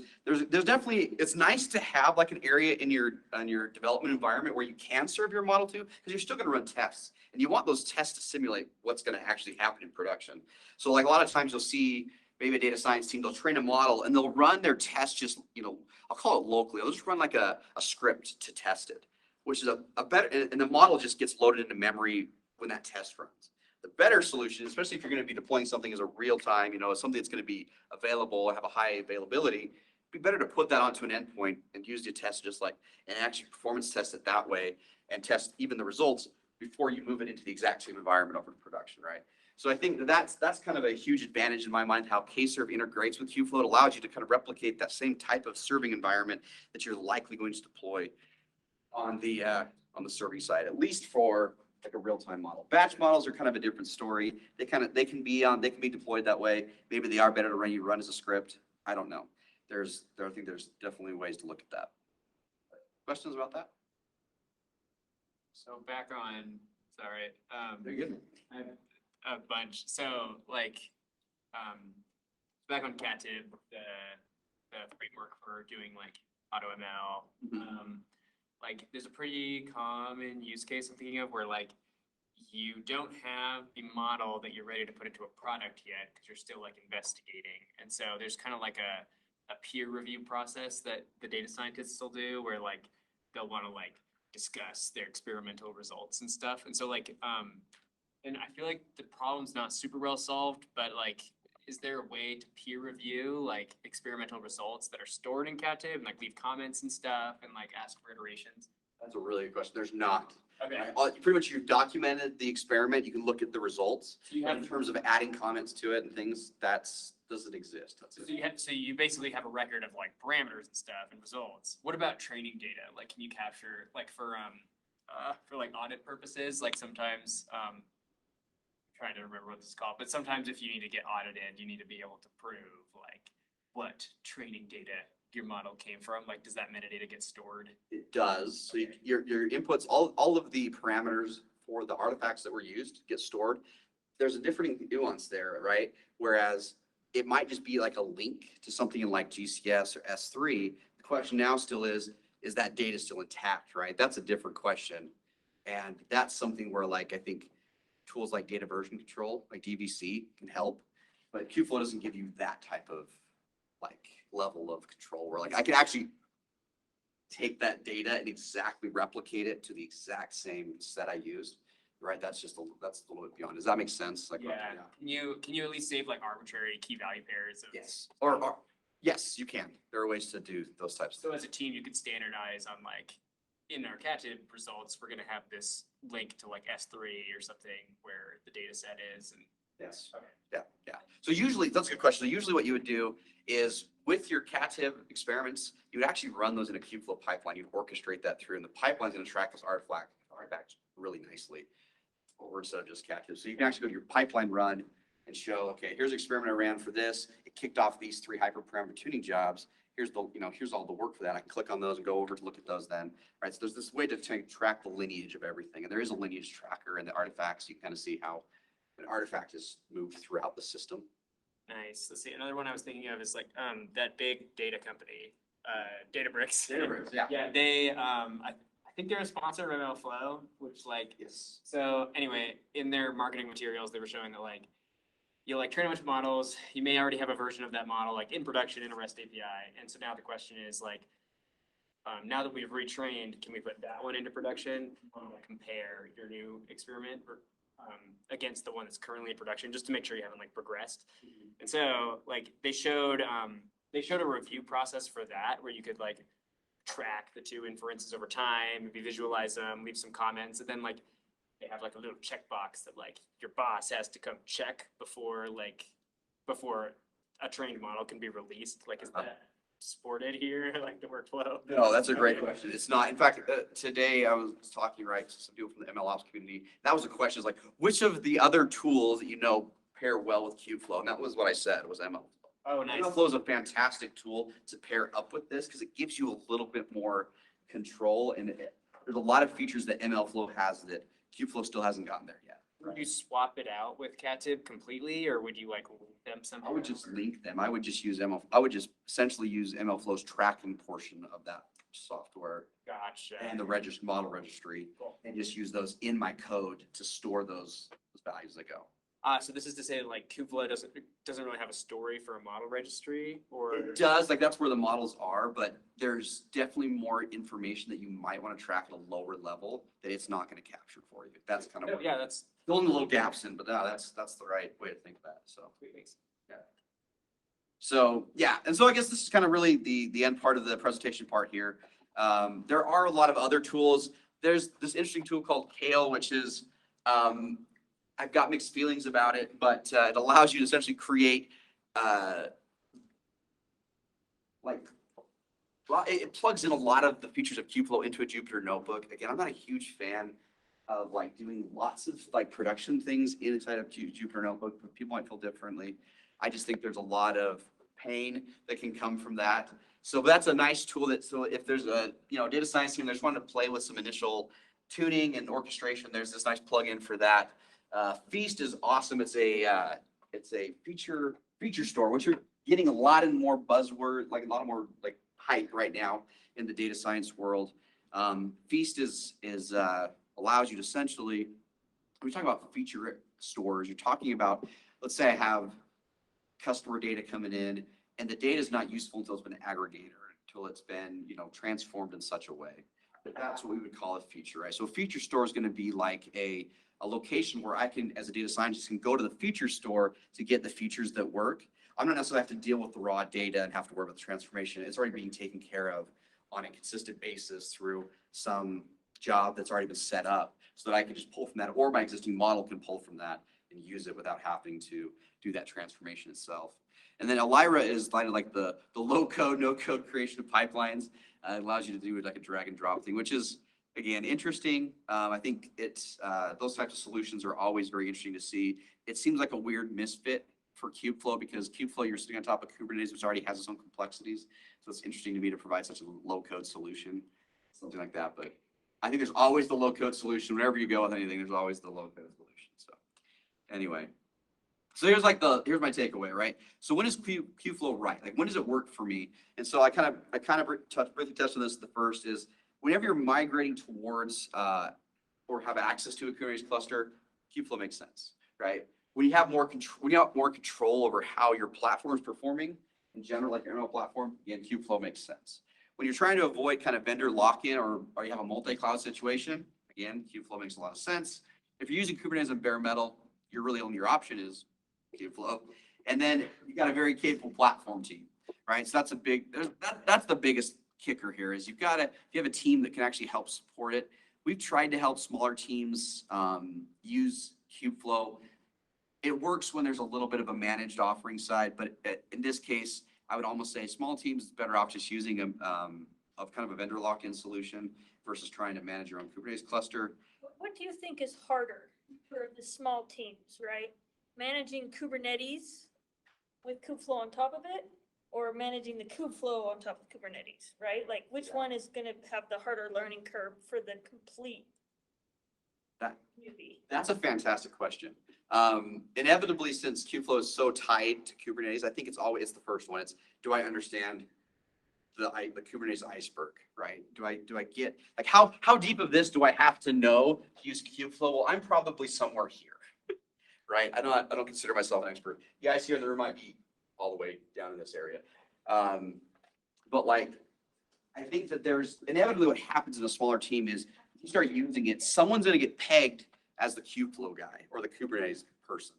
definitely, it's nice to have like an area in your development environment where you can serve your model to, because you're still going to run tests and you want those tests to simulate what's going to actually happen in production. So like a lot of times you'll see maybe a data science team, they'll train a model and they'll run their test just, I'll call it locally. They'll just run like a script to test it, which is a better, and the model just gets loaded into memory when that test runs. The better solution, especially if you're going to be deploying something as a real time, something that's going to be available, have a high availability, it'd be better to put that onto an endpoint and use the test just like, and actually performance test it that way and test even the results before you move it into the exact same environment over to production, right? So I think that's kind of a huge advantage in my mind, how Kserve integrates with Kubeflow. It allows you to kind of replicate that same type of serving environment that you're likely going to deploy on the serving side, at least for like a real-time model. Batch models are kind of a different story. They can be deployed that way. Maybe they are better to run as a script. I don't know. I think there's definitely ways to look at that. Questions about that? So back on, sorry, Very good. I have a bunch. So like, back on CatTib, the framework for doing like auto ML. Like there's a pretty common use case I'm thinking of where like you don't have a model that you're ready to put into a product yet because you're still like investigating. And so there's kind of like a peer review process that the data scientists will do where like they'll want to like discuss their experimental results and stuff. And so like, and I feel like the problem's not super well solved, but like, is there a way to peer review like experimental results that are stored in CatTib and like leave comments and stuff and like ask for iterations? That's a really good question. There's not. Okay. Pretty much you've documented the experiment. You can look at the results. So you But have, in terms of adding comments to it and things, doesn't exist. That's it. so you basically have a record of like parameters and stuff and results. What about training data? Like, can you capture like for like audit purposes? Like sometimes, trying to remember what this is called, but sometimes if you need to get audited, you need to be able to prove like what training data your model came from. Like, does that metadata get stored? It does. So your inputs, all of the parameters for the artifacts that were used get stored. There's a different nuance there, right? Whereas it might just be like a link to something in like GCS or S3. The question now still is that data still intact, right? That's a different question. And that's something where like, I think tools like data version control, like DVC can help, but Kubeflow doesn't give you that type of like level of control where like I can actually take that data and exactly replicate it to the exact same set I used, right? That's a little bit beyond. Does that make sense? Like, Yeah. Can you at least save like arbitrary key value pairs? Of, Yes. Or yes, you can. There are ways to do those types of So things. as a team, you could standardize on like, in our CatTib results, we're gonna have this link to like S3 or something where the data set is and. Yes. Okay. Yeah. So usually, that's a good question. So usually what you would do is with your CatTib experiments, you would actually run those in a Kubeflow pipeline. You'd orchestrate that through, and the pipeline's going to track those artifacts really nicely over instead of just CatTib. So you can actually go to your pipeline run and show, okay, here's an experiment I ran for this. It kicked off these 3 hyperparameter tuning jobs. Here's here's all the work for that. I can click on those and go over to look at those then. Right. So there's this way to track the lineage of everything. And there is a lineage tracker in the artifacts. You kind of see how an artifact is moved throughout the system. Nice. Let's see. Another one I was thinking of is like that big data company, Databricks. Yeah. Yeah, they I think they're a sponsor of MLflow, which like Yes. so anyway, in their marketing materials they were showing that like you like train a bunch of models, you may already have a version of that model like in production in a REST API. And so now the question is like now that we've retrained, can we put that one into production? Compare your new experiment against the one that's currently in production, just to make sure you haven't like progressed. And so like they showed a review process for that where you could like track the two inferences over time, maybe visualize them, leave some comments, and then like they have like a little checkbox that like your boss has to come check before a trained model can be released. Like, is that supported here, like the workflow? No, that's a great question. It's not. In fact, today I was talking, right, to some people from the ML ops community. That was a question, is like, which of the other tools that you know pair well with Kubeflow? And that was what I said, was ML. Oh, nice. MLflow is a fantastic tool to pair up with this because it gives you a little bit more control, and there's a lot of features that MLflow has that Kubeflow still hasn't gotten there yet. Would you swap it out with Catib completely, or would you like link them somehow? I would just link them. I would just use I would just essentially use MLflow's tracking portion of that software Gotcha. and the model registry, Cool. and just use those in my code to store those values that go. So this is to say like Kubeflow doesn't really have a story for a model registry, or It does, like that's where the models are, but there's definitely more information that you might want to track at a lower level that it's not going to capture for you. That's kind of yeah, that's filling the little gaps in, but no, that's the right way to think of that. So. Yeah. So, yeah, and so I guess this is kind of really the end part of the presentation part here. There are a lot of other tools. There's this interesting tool called Kale, which is, I've got mixed feelings about it, but it allows you to essentially create, it plugs in a lot of the features of Kubeflow into a Jupyter notebook. Again, I'm not a huge fan of like doing lots of like production things inside of Jupyter notebook, but people might feel differently. I just think there's a lot of pain that can come from that. So that's a nice tool so if there's a, data science team that just wanted to play with some initial tuning and orchestration, there's this nice plugin for that. Feast is awesome. It's a feature store, which you're getting a lot more buzzword, like a lot more like hype right now in the data science world. Feast allows you to essentially, when you're talking about feature stores, you're talking about, let's say I have customer data coming in and the data is not useful until it's been aggregated, until it's been, transformed in such a way. But that's what we would call a feature, right? So a feature store is going to be like a location where I can, as a data scientist, can go to the feature store to get the features that work. I'm not necessarily have to deal with the raw data and have to worry about the transformation. It's already being taken care of on a consistent basis through some job that's already been set up so that I can just pull from that, or my existing model can pull from that and use it without having to do that transformation itself. And then Elira is like the low code, no code creation of pipelines. It allows you to do like a drag and drop thing, which is, again, interesting. I think it's those types of solutions are always very interesting to see. It seems like a weird misfit for Kubeflow because Kubeflow, you're sitting on top of Kubernetes, which already has its own complexities. So it's interesting to me to provide such a low code solution, something like that. But I think there's always the low code solution. Whenever you go with anything, there's always the low code solution. So anyway, so here's my takeaway, right? So when is Kubeflow right? Like when does it work for me? And so I kind of briefly touched on this. The first is whenever you're migrating towards or have access to a Kubernetes cluster, Kubeflow makes sense, right? When you have more control over how your platform is performing in general, like your ML platform, again, Kubeflow makes sense. When you're trying to avoid kind of vendor lock-in or you have a multi-cloud situation, again, Kubeflow makes a lot of sense. If you're using Kubernetes and bare metal, your really only option is Kubeflow. And then you got a very capable platform team, right? So that's the biggest kicker here is if you have a team that can actually help support it. We've tried to help smaller teams use Kubeflow. It works when there's a little bit of a managed offering side, but in this case, I would almost say small teams is better off just using of kind of a vendor lock-in solution versus trying to manage your own Kubernetes cluster. What do you think is harder for the small teams, right? Managing Kubernetes with Kubeflow on top of it, or managing the Kubeflow on top of Kubernetes, right? Like which one is going to have the harder learning curve for the complete newbie? That's a fantastic question. Inevitably, since Kubeflow is so tied to Kubernetes, I think it's the first one. It's, do I understand the Kubernetes iceberg, right? Do I get, like, how deep of this do I have to know to use Kubeflow? Well, I'm probably somewhere here, right? I don't consider myself an expert. You guys here in the room might be all the way down in this area. But like, I think that there's inevitably what happens in a smaller team is you start using it, someone's going to get pegged as the Kubeflow guy or the Kubernetes person.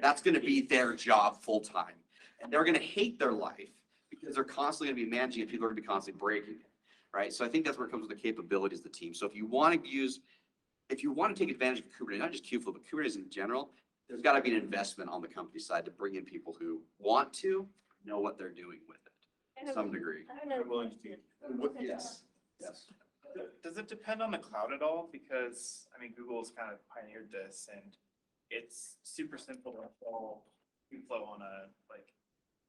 That's going to be their job full time. And they're going to hate their life because they're constantly going to be managing it. People are going to be constantly breaking it, right? So I think that's where it comes with the capabilities of the team. So if you want to take advantage of Kubernetes, not just Kubeflow, but Kubernetes in general, there's got to be an investment on the company side to bring in people who want to know what they're doing with it to some degree. I don't know. Yes, yes. Does it depend on the cloud at all? Because, I mean, Google's kind of pioneered this and it's super simple to install Kubeflow on a, like,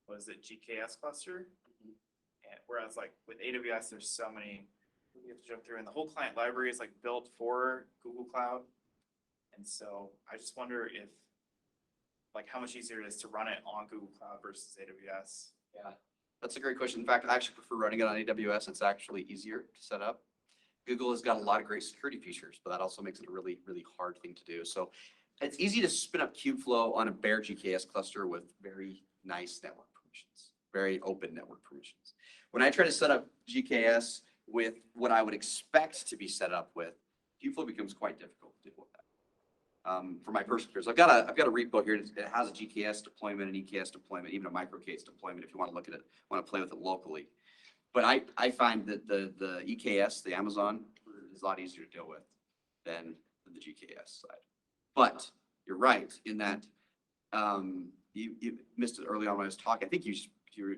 what is it, GKS cluster? And whereas like with AWS, there's so many, you have to jump through, and the whole client library is like built for Google Cloud. And so I just wonder if, like, how much easier it is to run it on Google Cloud versus AWS. Yeah, that's a great question. In fact, I actually prefer running it on AWS. It's actually easier to set up. Google has got a lot of great security features, but that also makes it a really, really hard thing to do. So it's easy to spin up Kubeflow on a bare GKS cluster with very nice network permissions, very open network permissions. When I try to set up GKS with what I would expect to be set up with, Kubeflow becomes quite difficult to deal with that. For my personal experience, I've got a repo here that has a GKS deployment, an EKS deployment, even a microcase deployment if you want to look at it, want to play with it locally. But I find that the EKS, the Amazon, is a lot easier to deal with than the GKS side. But you're right in that you missed it early on when I was talking. I think you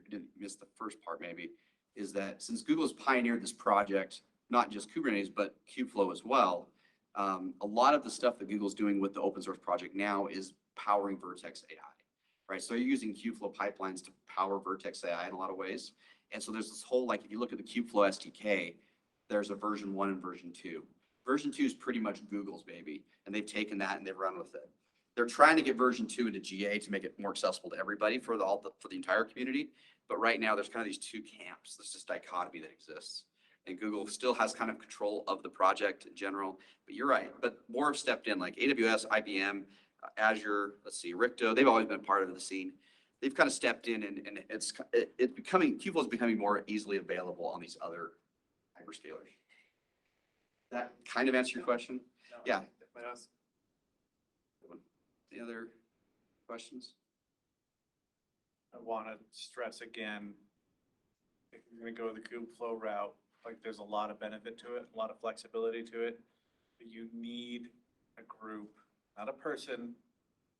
didn't miss the first part maybe, is that since Google's pioneered this project, not just Kubernetes, but Kubeflow as well, a lot of the stuff that Google's doing with the open source project now is powering Vertex AI, right? So you're using Kubeflow pipelines to power Vertex AI in a lot of ways. And so there's this whole, like, if you look at the Kubeflow SDK, there's a version 1 and version 2. Version 2 is pretty much Google's baby, and they've taken that and they've run with it. They're trying to get version 2 into GA to make it more accessible to everybody for the entire community. But right now there's kind of these two camps. There's this dichotomy that exists. And Google still has kind of control of the project in general. But you're right. But more have stepped in, like AWS, IBM, Azure, Ricto. They've always been part of the scene. They've kind of stepped in, and Kubeflow is becoming more easily available on these other hyperscalers. That kind of answer your question? No, Yeah. definitely does. Any other questions? I want to stress again, if you're going to go the Kubeflow route, like there's a lot of benefit to it, a lot of flexibility to it. But you need a group, not a person,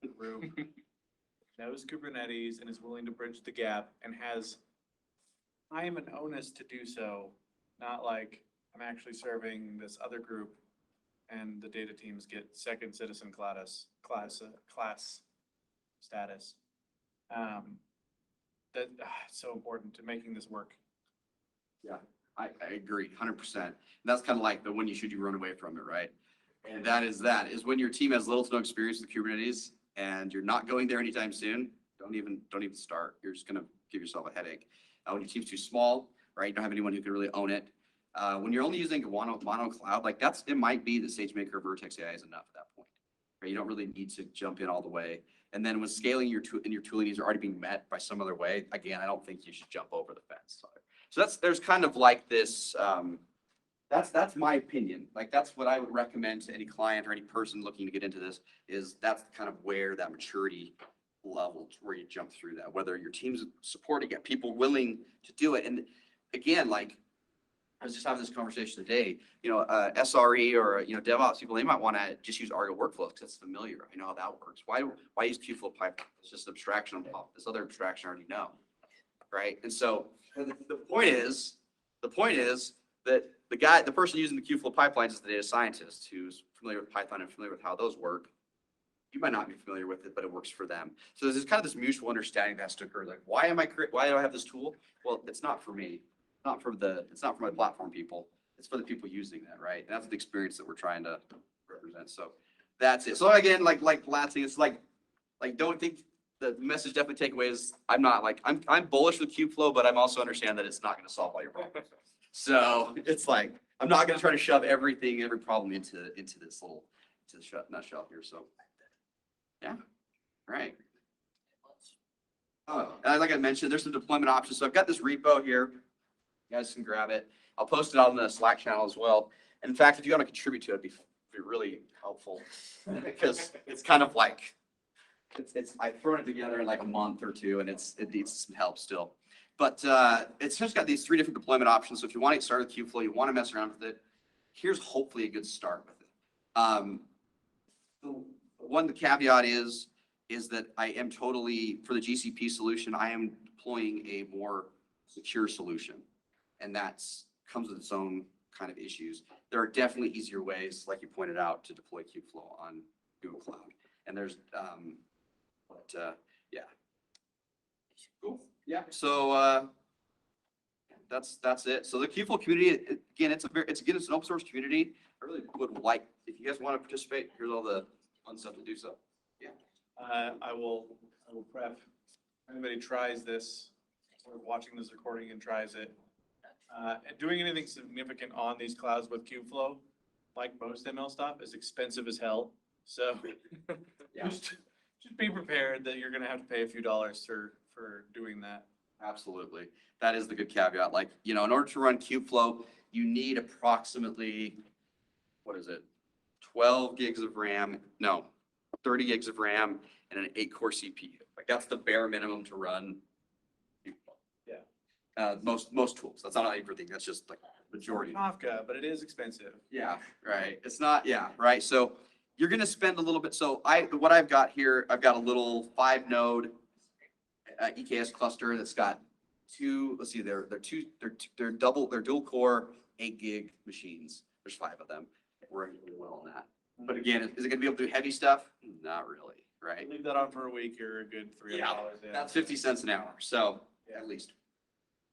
a group knows Kubernetes and is willing to bridge the gap and has time and onus to do so. Not like I'm actually serving this other group and the data teams get second citizen class status. That's so important to making this work. Yeah, I agree 100%. And that's kind of like the when you should you run away from it, right? And that is when your team has little to no experience with Kubernetes and you're not going there anytime soon. Don't even start. You're just gonna give yourself a headache. When your team's too small, right? You don't have anyone who can really own it. When you're only using mono cloud, like it might be that SageMaker or Vertex AI is enough at that point. Right? You don't really need to jump in all the way. And then when scaling your tooling needs are already being met by some other way, again, I don't think you should jump over the fence. So there's kind of like this, that's my opinion. Like that's what I would recommend to any client or any person looking to get into this is that's kind of where that maturity level where you jump through that, whether your team's supporting it, people willing to do it. And again, like I was just having this conversation today, SRE or, DevOps people, they might want to just use Argo workflows because it's familiar. I know how that works. Why use Kubeflow pipeline? It's just an abstraction on top. This other abstraction I already know, right? And so the point is that the person using the Kubeflow pipelines is the data scientist who's familiar with Python and familiar with how those work. You might not be familiar with it, but it works for them. So there's kind of this mutual understanding that has to occur. Like, why do I have this tool? Well, it's not for me. It's not for my platform people. It's for the people using that, right? And that's the experience that we're trying to represent. So that's it. So again, like last thing, it's like don't think the message definitely takeaway is I'm bullish with Kubeflow, but I'm also understand that it's not going to solve all your problems. So it's like I'm not going to try to shove every problem into this little nutshell here. So yeah, all right. Oh, and like I mentioned, there's some deployment options. So I've got this repo here. You guys can grab it. I'll post it on the Slack channel as well. And in fact, if you want to contribute to it, it'd be be really helpful because it's kind of like, I've thrown it together in like a month or two and it needs some help still. But it's just got these 3 different deployment options. So if you want to get started with Kubeflow, you want to mess around with it, here's hopefully a good start with it. The caveat is that I am totally, for the GCP solution, I am deploying a more secure solution. And that's comes with its own kind of issues. There are definitely easier ways, like you pointed out, to deploy Kubeflow on Google Cloud. And there's, yeah. Cool. Yeah. So that's it. So the Kubeflow community, again, it's an open source community. I really would like, if you guys want to participate, here's all the fun stuff to do. So, yeah. I will prep, if anybody tries this, or watching this recording and tries it, and doing anything significant on these clouds with Kubeflow, like most ML stuff, is expensive as hell. So just be prepared that you're gonna have to pay a few dollars for doing that. Absolutely. That is the good caveat. Like, in order to run Kubeflow, you need approximately, 12 gigs of RAM, no, 30 gigs of RAM and an 8-core CPU. Like, that's the bare minimum to run Kubeflow. Yeah. Most tools. That's not everything. That's just like majority. Kafka, but it is expensive. Yeah, right. It's not, yeah, right. So you're going to spend a little bit. So what I've got here, I've got a little 5-node EKS cluster that's got 2, let's see, they're dual core 8 gig machines. There's 5 of them. We're really well on that. But again, is it going to be able to do heavy stuff? Not really, right? Leave that on for a week, you're a good $300 in. That's 50 cents an hour. So at least.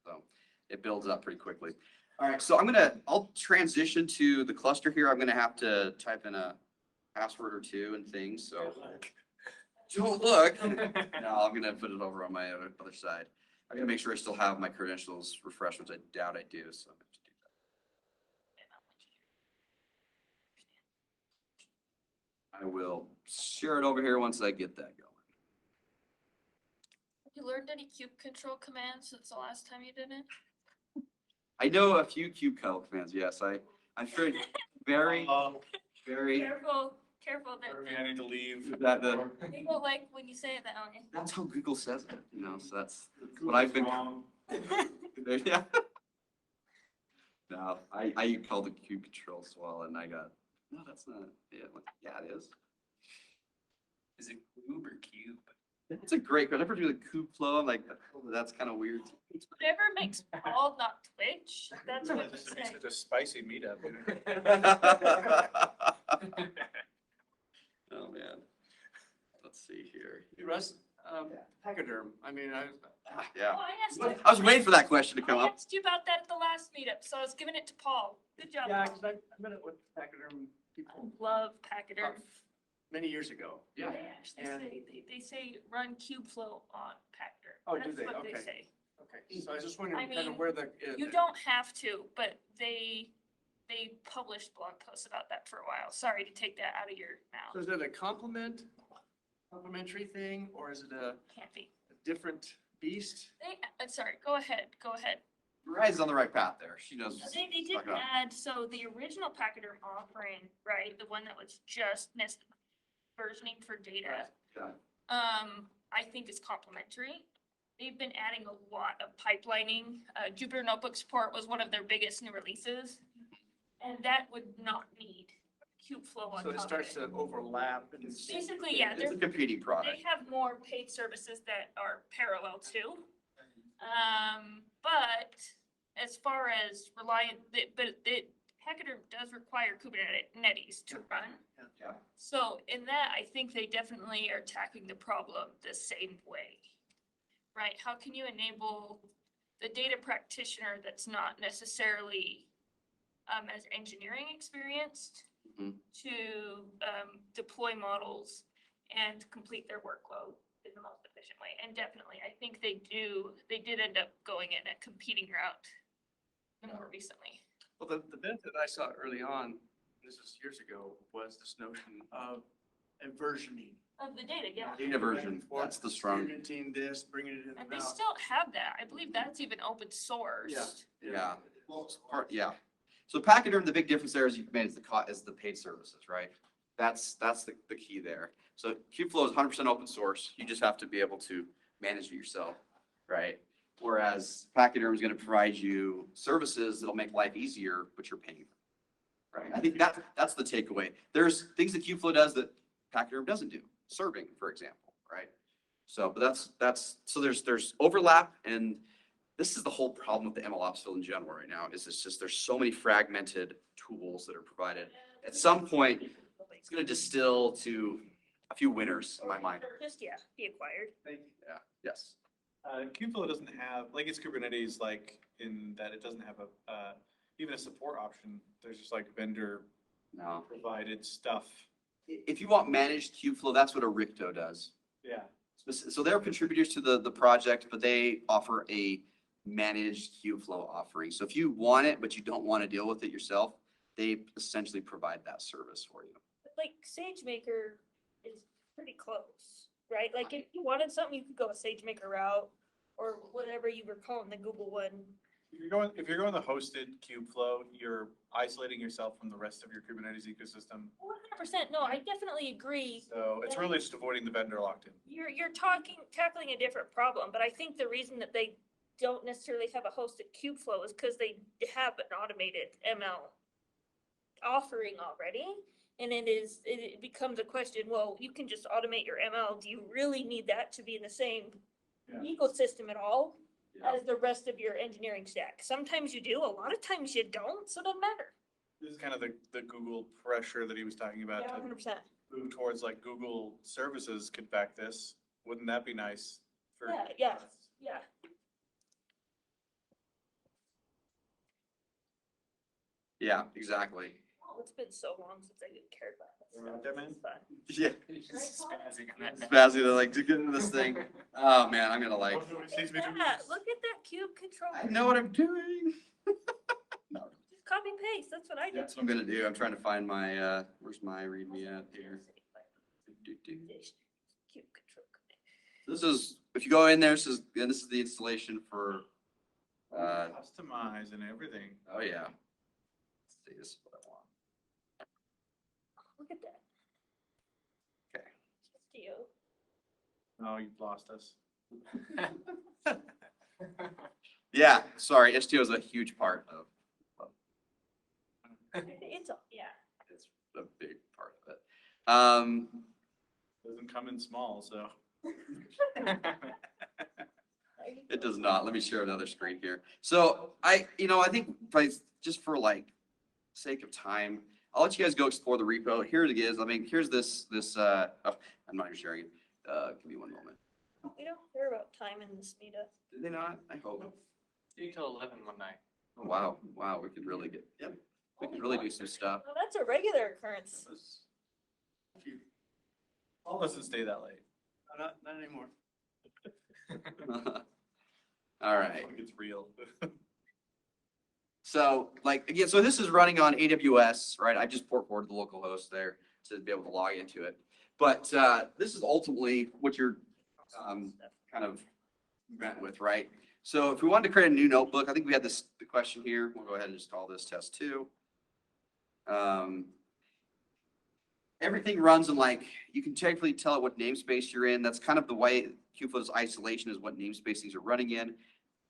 So it builds up pretty quickly. All right. So I'll transition to the cluster here. I'm going to have to type in a password or 2 and things. So don't look. No, I'm going to put it over on my other side. I'm going to make sure I still have my credentials refreshed, which I doubt I do. So I'm going to do that. I will share it over here once I get that going. Have you learned any kube control commands since the last time you did it? I know a few kubectl commands. Yes, I'm sure very. Careful that I need to leave. people like when you say it that way. That's how Google says it, so that's what I've been. Yeah. No, I called it kube control as well, and I got, no, that's not, yeah, it is. Is it Kube or Cube? It's a great, whenever I do the Kubeflow, I'm like, oh, that's kind of weird. Whatever makes Paul not twitch, that's what you This say. makes it a spicy meetup. Oh, man. Let's see here. Hey, Russ, Pachyderm, I mean, Yeah. Oh, I I was waiting for that question to come I up. asked you about that at the last meetup, so I was giving it to Paul. Good job. yeah, Paul. because I met it with Pachyderm people Love Pachyderm. many years ago. Yeah. They actually And- say, they say run Kubeflow on Pachyderm. Oh, do they? That's what they Okay. say. Okay, so I was just wondering I kind of mean, where the. You don't have to, but they published blog posts about that for a while. Sorry to take that out of your So mouth. is it a complementary thing, or is it a Can't be. different beast? I'm sorry, go ahead. Mariah's on the right path there. She knows. They what's did talking about. add, so the original Pachyderm offering, right, the one that was just versioning for data, Yeah. I think is complementary. They've been adding a lot of pipelining. Jupyter Notebook support was one of their biggest new releases. And that would not need Kubeflow on So it top of starts to it. overlap and. Basically, yeah, It's a competing they product. have more paid services that are parallel too. But as far as Pachyderm does require Kubernetes to run. Yeah. So in that, I think they definitely are tackling the problem the same way. Right? How can you enable the data practitioner that's not necessarily as engineering experienced Mhm. to deploy models and complete their workload in the most efficient way? And definitely, I think they did end up going in a competing route more recently. Well, the benefit I saw early on, this is years ago, was this notion of a versioning. Of the data, yeah. Data version, that's the strong. Experimenting this, bringing it in And and they out. still have that. I believe that's even open source. Yeah. Yeah. Yeah. So Pachyderm, the big difference there is you can manage is the paid services, right? That's the key there. So Kubeflow is 100% open source. You just have to be able to manage it yourself, right? Whereas Pachyderm is going to provide you services that'll make life easier, but you're paying for, right? I think that's the takeaway. There's things that Kubeflow does that Pachyderm doesn't do. Serving, for example, right? So, but so there's overlap, and this is the whole problem with the MLOps field in general right now. Is it's just there's so many fragmented tools that are provided. At some point, it's going to distill to a few winners in my mind. Just, yeah, be acquired. Yeah. Yes. Kubeflow doesn't have, like it's Kubernetes, like in that it doesn't have even a support option. There's just like vendor No. provided stuff. If you want managed Kubeflow, that's what a Ricto does. Yeah. So they're contributors to the project, but they offer a managed Kubeflow offering. So if you want it, but you don't want to deal with it yourself, they essentially provide that service for you. Like SageMaker is pretty close, right? Like if you wanted something, you could go a SageMaker route or whatever you were calling the Google one. If you're going the hosted Kubeflow, you're isolating yourself from the rest of your Kubernetes ecosystem. 100%. No, I definitely agree. So it's really just avoiding the vendor locked in. You're tackling a different problem, but I think the reason that they don't necessarily have a hosted Kubeflow is because they have an automated ML offering already. And it becomes a question, well, you can just automate your ML. Do you really need that to be in the same ecosystem at all as the rest of your engineering stack? Sometimes you do, a lot of times you don't, so it doesn't matter. This is kind of the Google pressure that he was talking about Yeah, to 100%. move towards like Google services could back this. Wouldn't that be nice? For Yeah. Yeah, exactly. Oh, it's been so long since I didn't care about that Remember stuff. that, man? It's fun. Yeah. Spazzy to like to get into this thing. Oh man, I'm gonna like. Yeah, look at that cube control. I know what I'm doing. Just copy and paste. That's what I do. That's what I'm gonna do. I'm trying to find my where's my readme at here. Cube control. This is if you go in there. This is the installation for. Customize and everything. Oh yeah. Let's see, this is what I want. Look at that. Okay. Theo. Oh, you've lost us. Yeah, sorry. STO is a huge part of. It's all, yeah. It's a big part of it. Doesn't come in small, so. It does not. Let me share another screen here. So I think just for like sake of time, I'll let you guys go explore the repo. Here it is. I mean, here's this, oh, I'm not even sharing it. Give me one moment. We don't care about time in this meetup. Did they not? I hope. Until 11 one night. Oh, wow. Wow. We could really we could really do some stuff. Well, that's a regular occurrence. All doesn't stay that late. Not anymore. All right. It's real. So like, again, so this is running on AWS, right? I just port forwarded the local host there to be able to log into it. But this is ultimately what you're kind of met with, right? So if we wanted to create a new notebook, I think we had the question here. We'll go ahead and just call this test 2. Everything runs in like, you can technically tell it what namespace you're in. That's kind of the way Kubeflow's isolation is what namespace things are running in.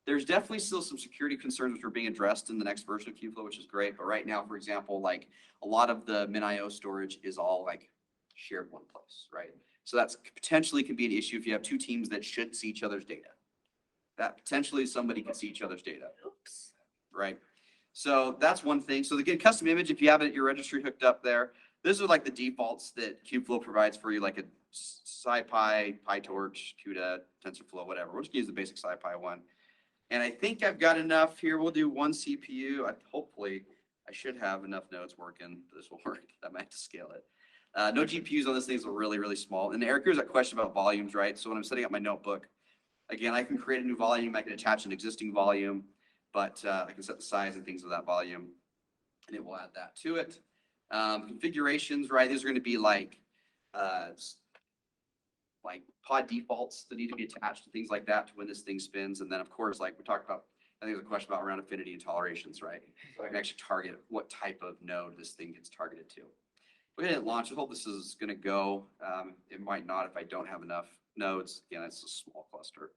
There's definitely still some security concerns which are being addressed in the next version of Kubeflow, which is great. But right now, for example, like a lot of the min.io storage is all like shared one place, right? So that's potentially can be an issue if you have two teams that should see each other's data. That potentially somebody can see each other's data, Oops. right? So that's one thing. So again, custom image, if you have it, your registry hooked up there, these are like the defaults that Kubeflow provides for you, like a SciPy, PyTorch, CUDA, TensorFlow, whatever. We're just gonna use the basic SciPy one. And I think I've got enough here. We'll do one CPU. Hopefully, I should have enough nodes working. This will work. I might have to scale it. No GPUs on this thing, so really, really small. And Eric, here's that question about volumes, right? So when I'm setting up my notebook, again, I can create a new volume. I can attach an existing volume, but I can set the size and things of that volume, and it will add that to it. Configurations, right? These are going to be like pod defaults that need to be attached to things like that to when this thing spins. And then, of course, like we talked about I think there's a question about around affinity and tolerations, right? So I can actually target what type of node this thing gets targeted to. We're gonna hit launch. I hope this is gonna go. It might not if I don't have enough nodes. Again, it's a small cluster.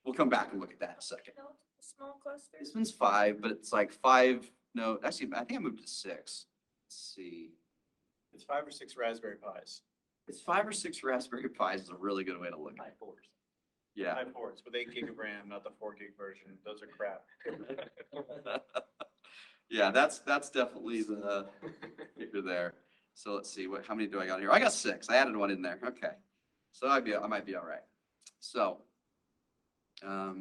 We'll come back and look at that in a second. No, small clusters. This one's 5, but it's like 5 node. Actually, I think I moved to 6. Let's see. It's 5 or 6 Raspberry Pis. It's 5 or 6 Raspberry Pis is a really good way to look at it. Yeah. 5 cores with 8 gig of RAM, not the 4 gig version. Those are crap. Yeah, that's definitely the kicker there. So let's see, how many do I got here? I got 6. I added one in there. Okay. So I might be all right. So, all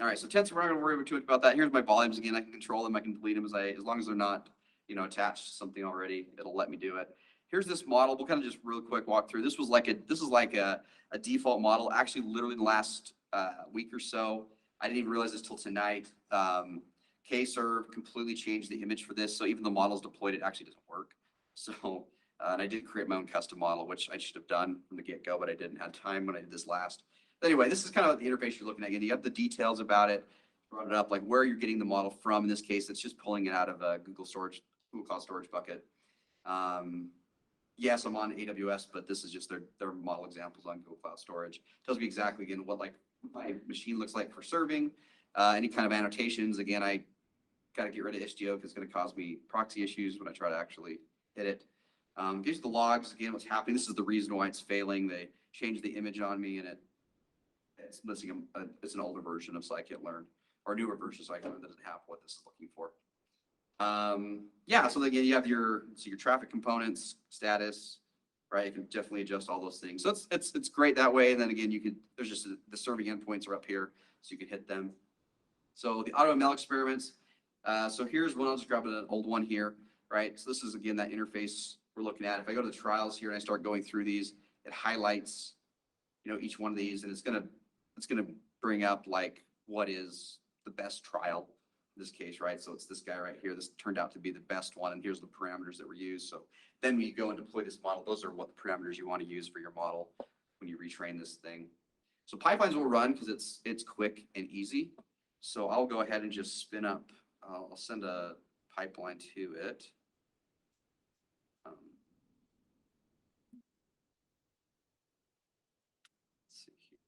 right. So tensor, we're not going to worry too much about that. Here's my volumes again. I can control them. I can delete them as long as they're not, attached to something already. It'll let me do it. Here's this model. We'll kind of just real quick walk through. This is like a default model. Actually, literally in the last week or so, I didn't even realize this till tonight. Kserve completely changed the image for this, so even the models deployed, it actually doesn't work. So, and I did create my own custom model, which I should have done from the get-go, but I didn't have time when I did this last. But anyway, this is kind of the interface you're looking at. Again, you have the details about it, brought it up, like where you're getting the model from. In this case, it's just pulling it out of a Google Cloud Storage bucket. Yes, I'm on AWS, but this is just their model examples on Google Cloud Storage. Tells me exactly, again, what like my machine looks like for serving. Any kind of annotations. Again, I got to get rid of HDO because it's going to cause me proxy issues when I try to actually hit it. Gives the logs, again, what's happening. This is the reason why it's failing. They changed the image on me and it's missing it's an older version of scikit-learn or a newer version of scikit-learn that doesn't have what this is looking for. Yeah, so again, you have your traffic components, status, right? You can definitely adjust all those things. So it's great that way. And then again, there's just the serving endpoints are up here, so you can hit them. So the AutoML experiments. So here's one. I'll just grab an old one here, right? So this is again that interface we're looking at. If I go to the trials here and I start going through these, it highlights, each one of these, and it's gonna bring up like what is the best trial in this case, right? So it's this guy right here. This turned out to be the best one, and here's the parameters that were used. So then when you go and deploy this model, those are what the parameters you want to use for your model when you retrain this thing. So pipelines will run because it's quick and easy. So I'll go ahead and just spin up. I'll send a pipeline to it. Let's see here.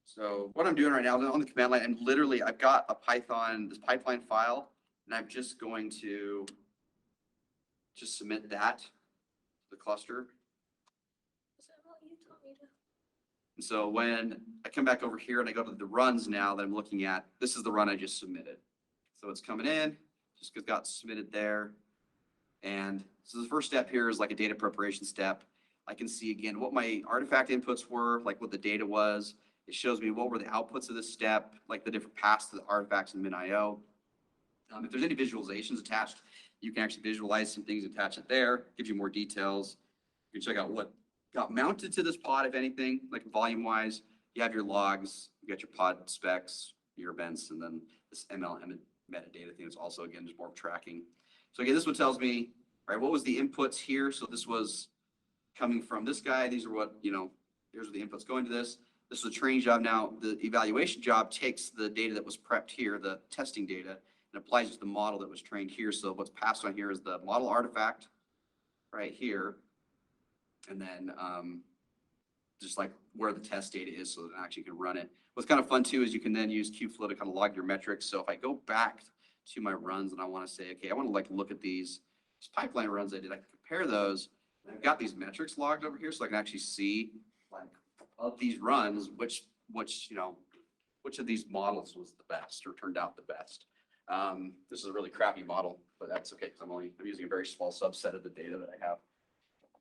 So what I'm doing right now on the command line, I've got this pipeline file, and I'm just going to just submit that to the cluster. Is that what you told me to? And so when I come back over here and I go to the runs now that I'm looking at, this is the run I just submitted. So it's coming in, just got submitted there. And so the first step here is like a data preparation step. I can see again what my artifact inputs were, like what the data was. It shows me what were the outputs of this step, like the different paths to the artifacts in MinIO. If there's any visualizations attached, you can actually visualize some things, attach it there, gives you more details. You can check out what got mounted to this pod, if anything, like volume wise. You have your logs, you got your pod specs, your events, and then this ML metadata thing is also, again, just more tracking. So again, this one tells me, all right, what was the inputs here? So this was coming from this guy. These are what, here's the inputs going to this. This is a training job. Now, the evaluation job takes the data that was prepped here, the testing data, and applies it to the model that was trained here. So what's passed on here is the model artifact right here. And then just like where the test data is so that it actually can run it. What's kind of fun too is you can then use Kubeflow to kind of log your metrics. So if I go back to my runs and I want to say, okay, I want to look at these pipeline runs I did, I can compare those. I've got these metrics logged over here so I can actually see like of these runs, which of these models was the best or turned out the best. This is a really crappy model, but that's okay because I'm using a very small subset of the data that I have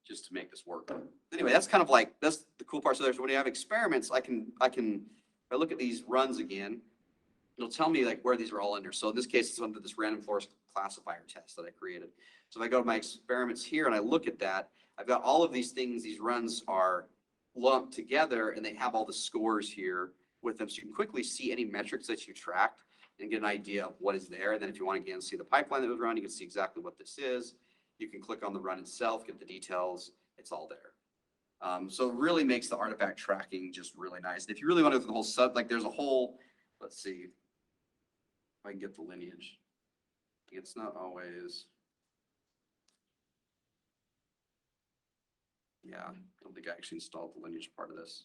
just to make this work. Anyway, that's kind of like, that's the cool part. So when you have experiments, if I look at these runs again, it'll tell me like where these are all under. So in this case, it's under this random forest classifier test that I created. So if I go to my experiments here and I look at that, I've got all of these things, these runs are lumped together and they have all the scores here with them. So you can quickly see any metrics that you tracked and get an idea of what is there. And then if you want to again see the pipeline that was run, you can see exactly what this is. You can click on the run itself, get the details. It's all there. So it really makes the artifact tracking just really nice. If you really want to go through the whole like there's a whole, let's see, if I can get the lineage. It's not always. Yeah, I don't think I actually installed the lineage part of this.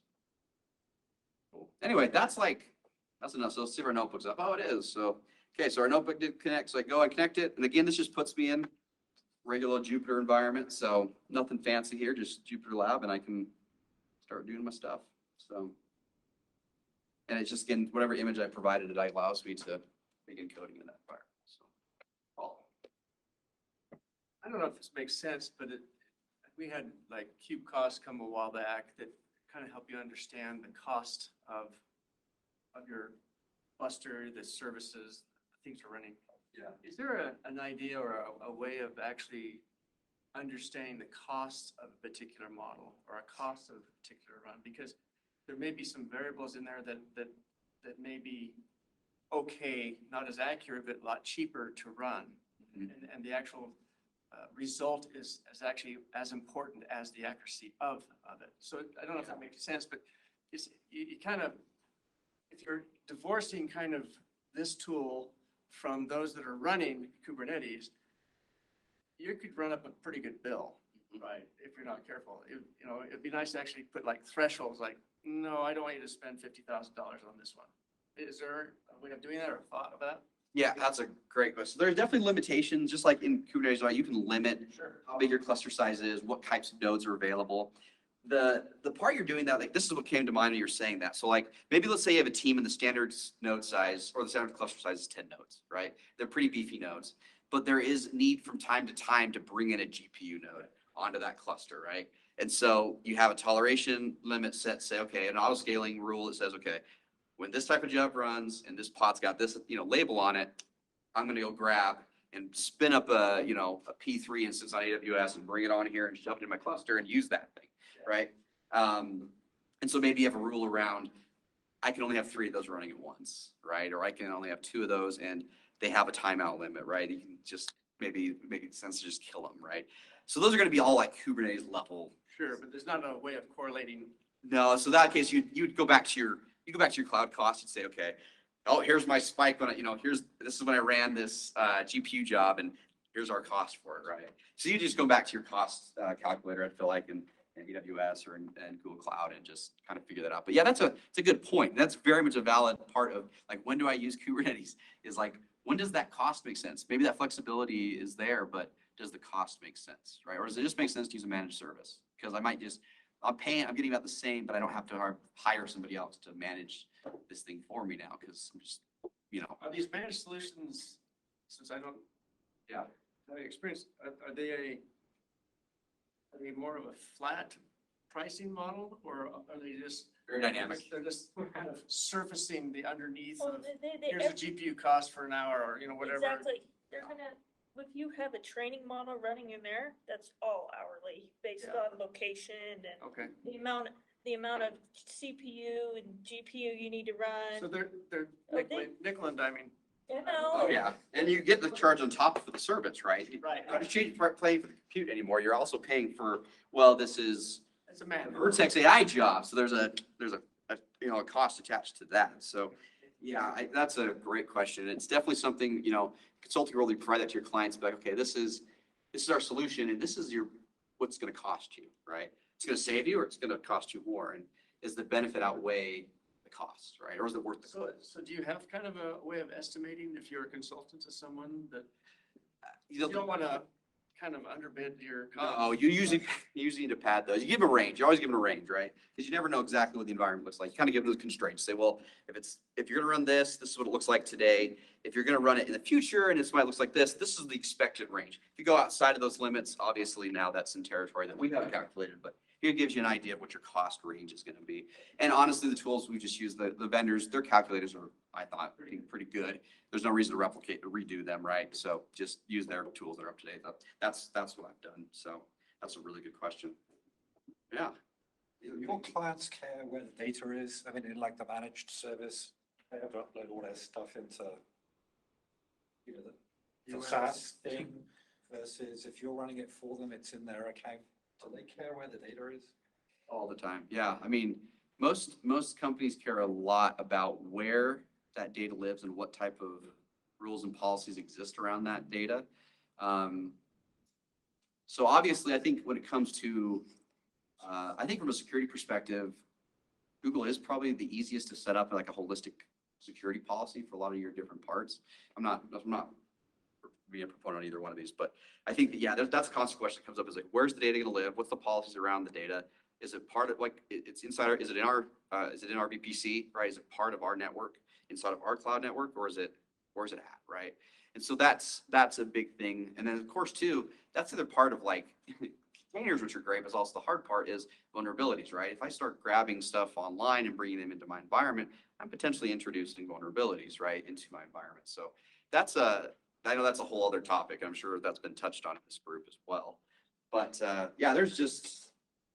Cool. Anyway, that's enough. So let's see if our notebook's up. Oh, it is. So, okay, so our notebook did connect. So I go and connect it. And again, this just puts me in regular Jupyter environment. So nothing fancy here, just Jupyter Lab, and I can start doing my stuff. So, and it's just, again, whatever image I provided, it allows me to begin coding in that environment. So, I don't know if this makes sense, but we had like Cube costs come a while back that kind of help you understand the cost of your cluster, the services, the things are running. Yeah. Is there an idea or a way of actually understanding the cost of a particular model or a cost of a particular run? Because there may be some variables in there that may be okay, not as accurate, but a lot cheaper to run. Mhm. And the actual result is actually as important as the accuracy of it. So I don't know if that makes sense, but you kind of, if you're divorcing kind of this tool from those that are running Kubernetes, you could run up a pretty good bill, right? If you're not careful. It'd be nice to actually put like thresholds, like, no, I don't want you to spend $50,000 on this one. Is there a way of doing that or a thought of that? Yeah, that's a great question. So there's definitely limitations, just like in Kubernetes, right? You can limit how big your cluster size is, what types of nodes are available. The part you're doing that, like this is what came to mind when you're saying that. So like maybe let's say you have a team and the standard node size or the standard cluster size is 10 nodes, right? They're pretty beefy nodes, but there is need from time to time to bring in a GPU node onto that cluster, right? And so you have a toleration limit set, say, okay, an auto scaling rule that says, okay, when this type of job runs and this pod's got this, label on it, I'm going to go grab and spin up a P3 instance on AWS and bring it on here and shove it in my cluster and use that thing, right? And so maybe you have a rule around, I can only have 3 of those running at once, right? Or I can only have 2 of those and they have a timeout limit, right? You can just maybe make sense to just kill them, right? So those are going to be all like Kubernetes level. Sure, but there's not a way of correlating. No, so that case you'd go back to your cloud cost and say, okay, oh, here's my spike when this is when I ran this GPU job and here's our cost for it, right? So you just go back to your cost calculator, I feel like, in AWS or in Google Cloud and just kind of figure that out. But yeah, it's a good point. That's very much a valid part of like, when do I use Kubernetes? Is like, when does that cost make sense? Maybe that flexibility is there, but does the cost make sense, right? Or does it just make sense to use a managed service? Because I'm getting about the same, but I don't have to hire somebody else to manage this thing for me now because I'm just, Are these managed solutions, since I don't Yeah. have experience, are they more of a flat pricing model or are they just? Very dynamic. They're just kind of surfacing the underneath Well, of, they, here's a GPU cost for an hour or, whatever. exactly, they're gonna, if you have a training model running in there, that's all hourly, based Yeah. on location and Okay, the amount of CPU and GPU you need to run. so they're Oh, nickel and diming. Oh, yeah. And you get the charge on top for the service, right? Right. You're not paying for the compute anymore. You're also paying for, well, this is It's a man. Vertex AI job. So there's a cost attached to that. So yeah, that's a great question. It's definitely something, consulting world, you provide that to your clients, but okay, this is our solution and this is what's going to cost you, right? It's going to save you or it's going to cost you more. And is the benefit outweigh the cost, right? Or is it worth the cost? So do you have kind of a way of estimating if you're a consultant to someone that You you don't want to kind of underbid your cost? No, you usually need to pad those. You give them a range. You're always giving a range, right? Because you never know exactly what the environment looks like. You kind of give them those constraints. Say, well, if you're going to run this is what it looks like today. If you're going to run it in the future and it's why it looks like this is the expected range. If you go outside of those limits, obviously now that's in territory that we haven't calculated, but here it gives you an idea of what your cost range is going to be. And honestly, the tools we just use, the vendors, their calculators are, I thought, pretty good. There's no reason to redo them, right? So just use their tools that are up to date. That's what I've done. So that's a really good question. Yeah. Your clients care where the data is? I mean, in like the managed service, they have to upload all their stuff into, the SaaS thing versus if you're running it for them, it's in their account. Do they care where the data is? All the time. Yeah. I mean, most companies care a lot about where that data lives and what type of rules and policies exist around that data. So obviously, I think when it comes to, I think from a security perspective, Google is probably the easiest to set up like a holistic security policy for a lot of your different parts. I'm not being a proponent on either one of these, but I think that, yeah, that's a constant question that comes up is like, where's the data going to live? What's the policies around the data? Is it part of like, it's inside our, is it in our VPC, right? Is it part of our network inside of our cloud network, or is it, where's it at, right? And so that's a big thing. And then of course too, that's the other part of like containers, which are great, but also the hard part is vulnerabilities, right? If I start grabbing stuff online and bringing them into my environment, I'm potentially introducing vulnerabilities, right, into my environment. So I know that's a whole other topic. I'm sure that's been touched on in this group as well. But yeah, there's just,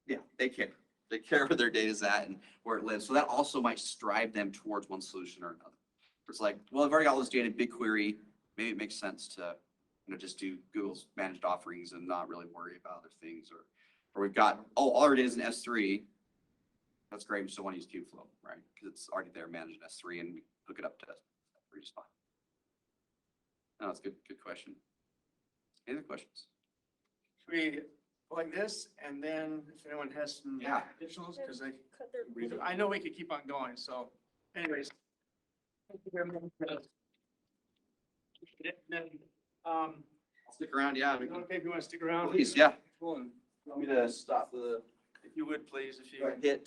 yeah, they care where their data's at and where it lives. So that also might strive them towards one solution or another. It's like, well, I've already got all this data in BigQuery. Maybe it makes sense to, just do Google's managed offerings and not really worry about other things. Or we've got, all our data is in S3. That's great. We still want to use Kubeflow, right? Because it's already there managed in S3 and we hook it up to S3 just fine. No, that's a good question. Any other questions? We like this, and then if anyone has some Yeah. additionals, because Cut their- I know we could keep on going, so anyways. Thank you very much. Then, I'll stick around, yeah. is it okay if you want to stick around? Please, yeah. Cool, and Want me to stop the if you would, please, if you. hit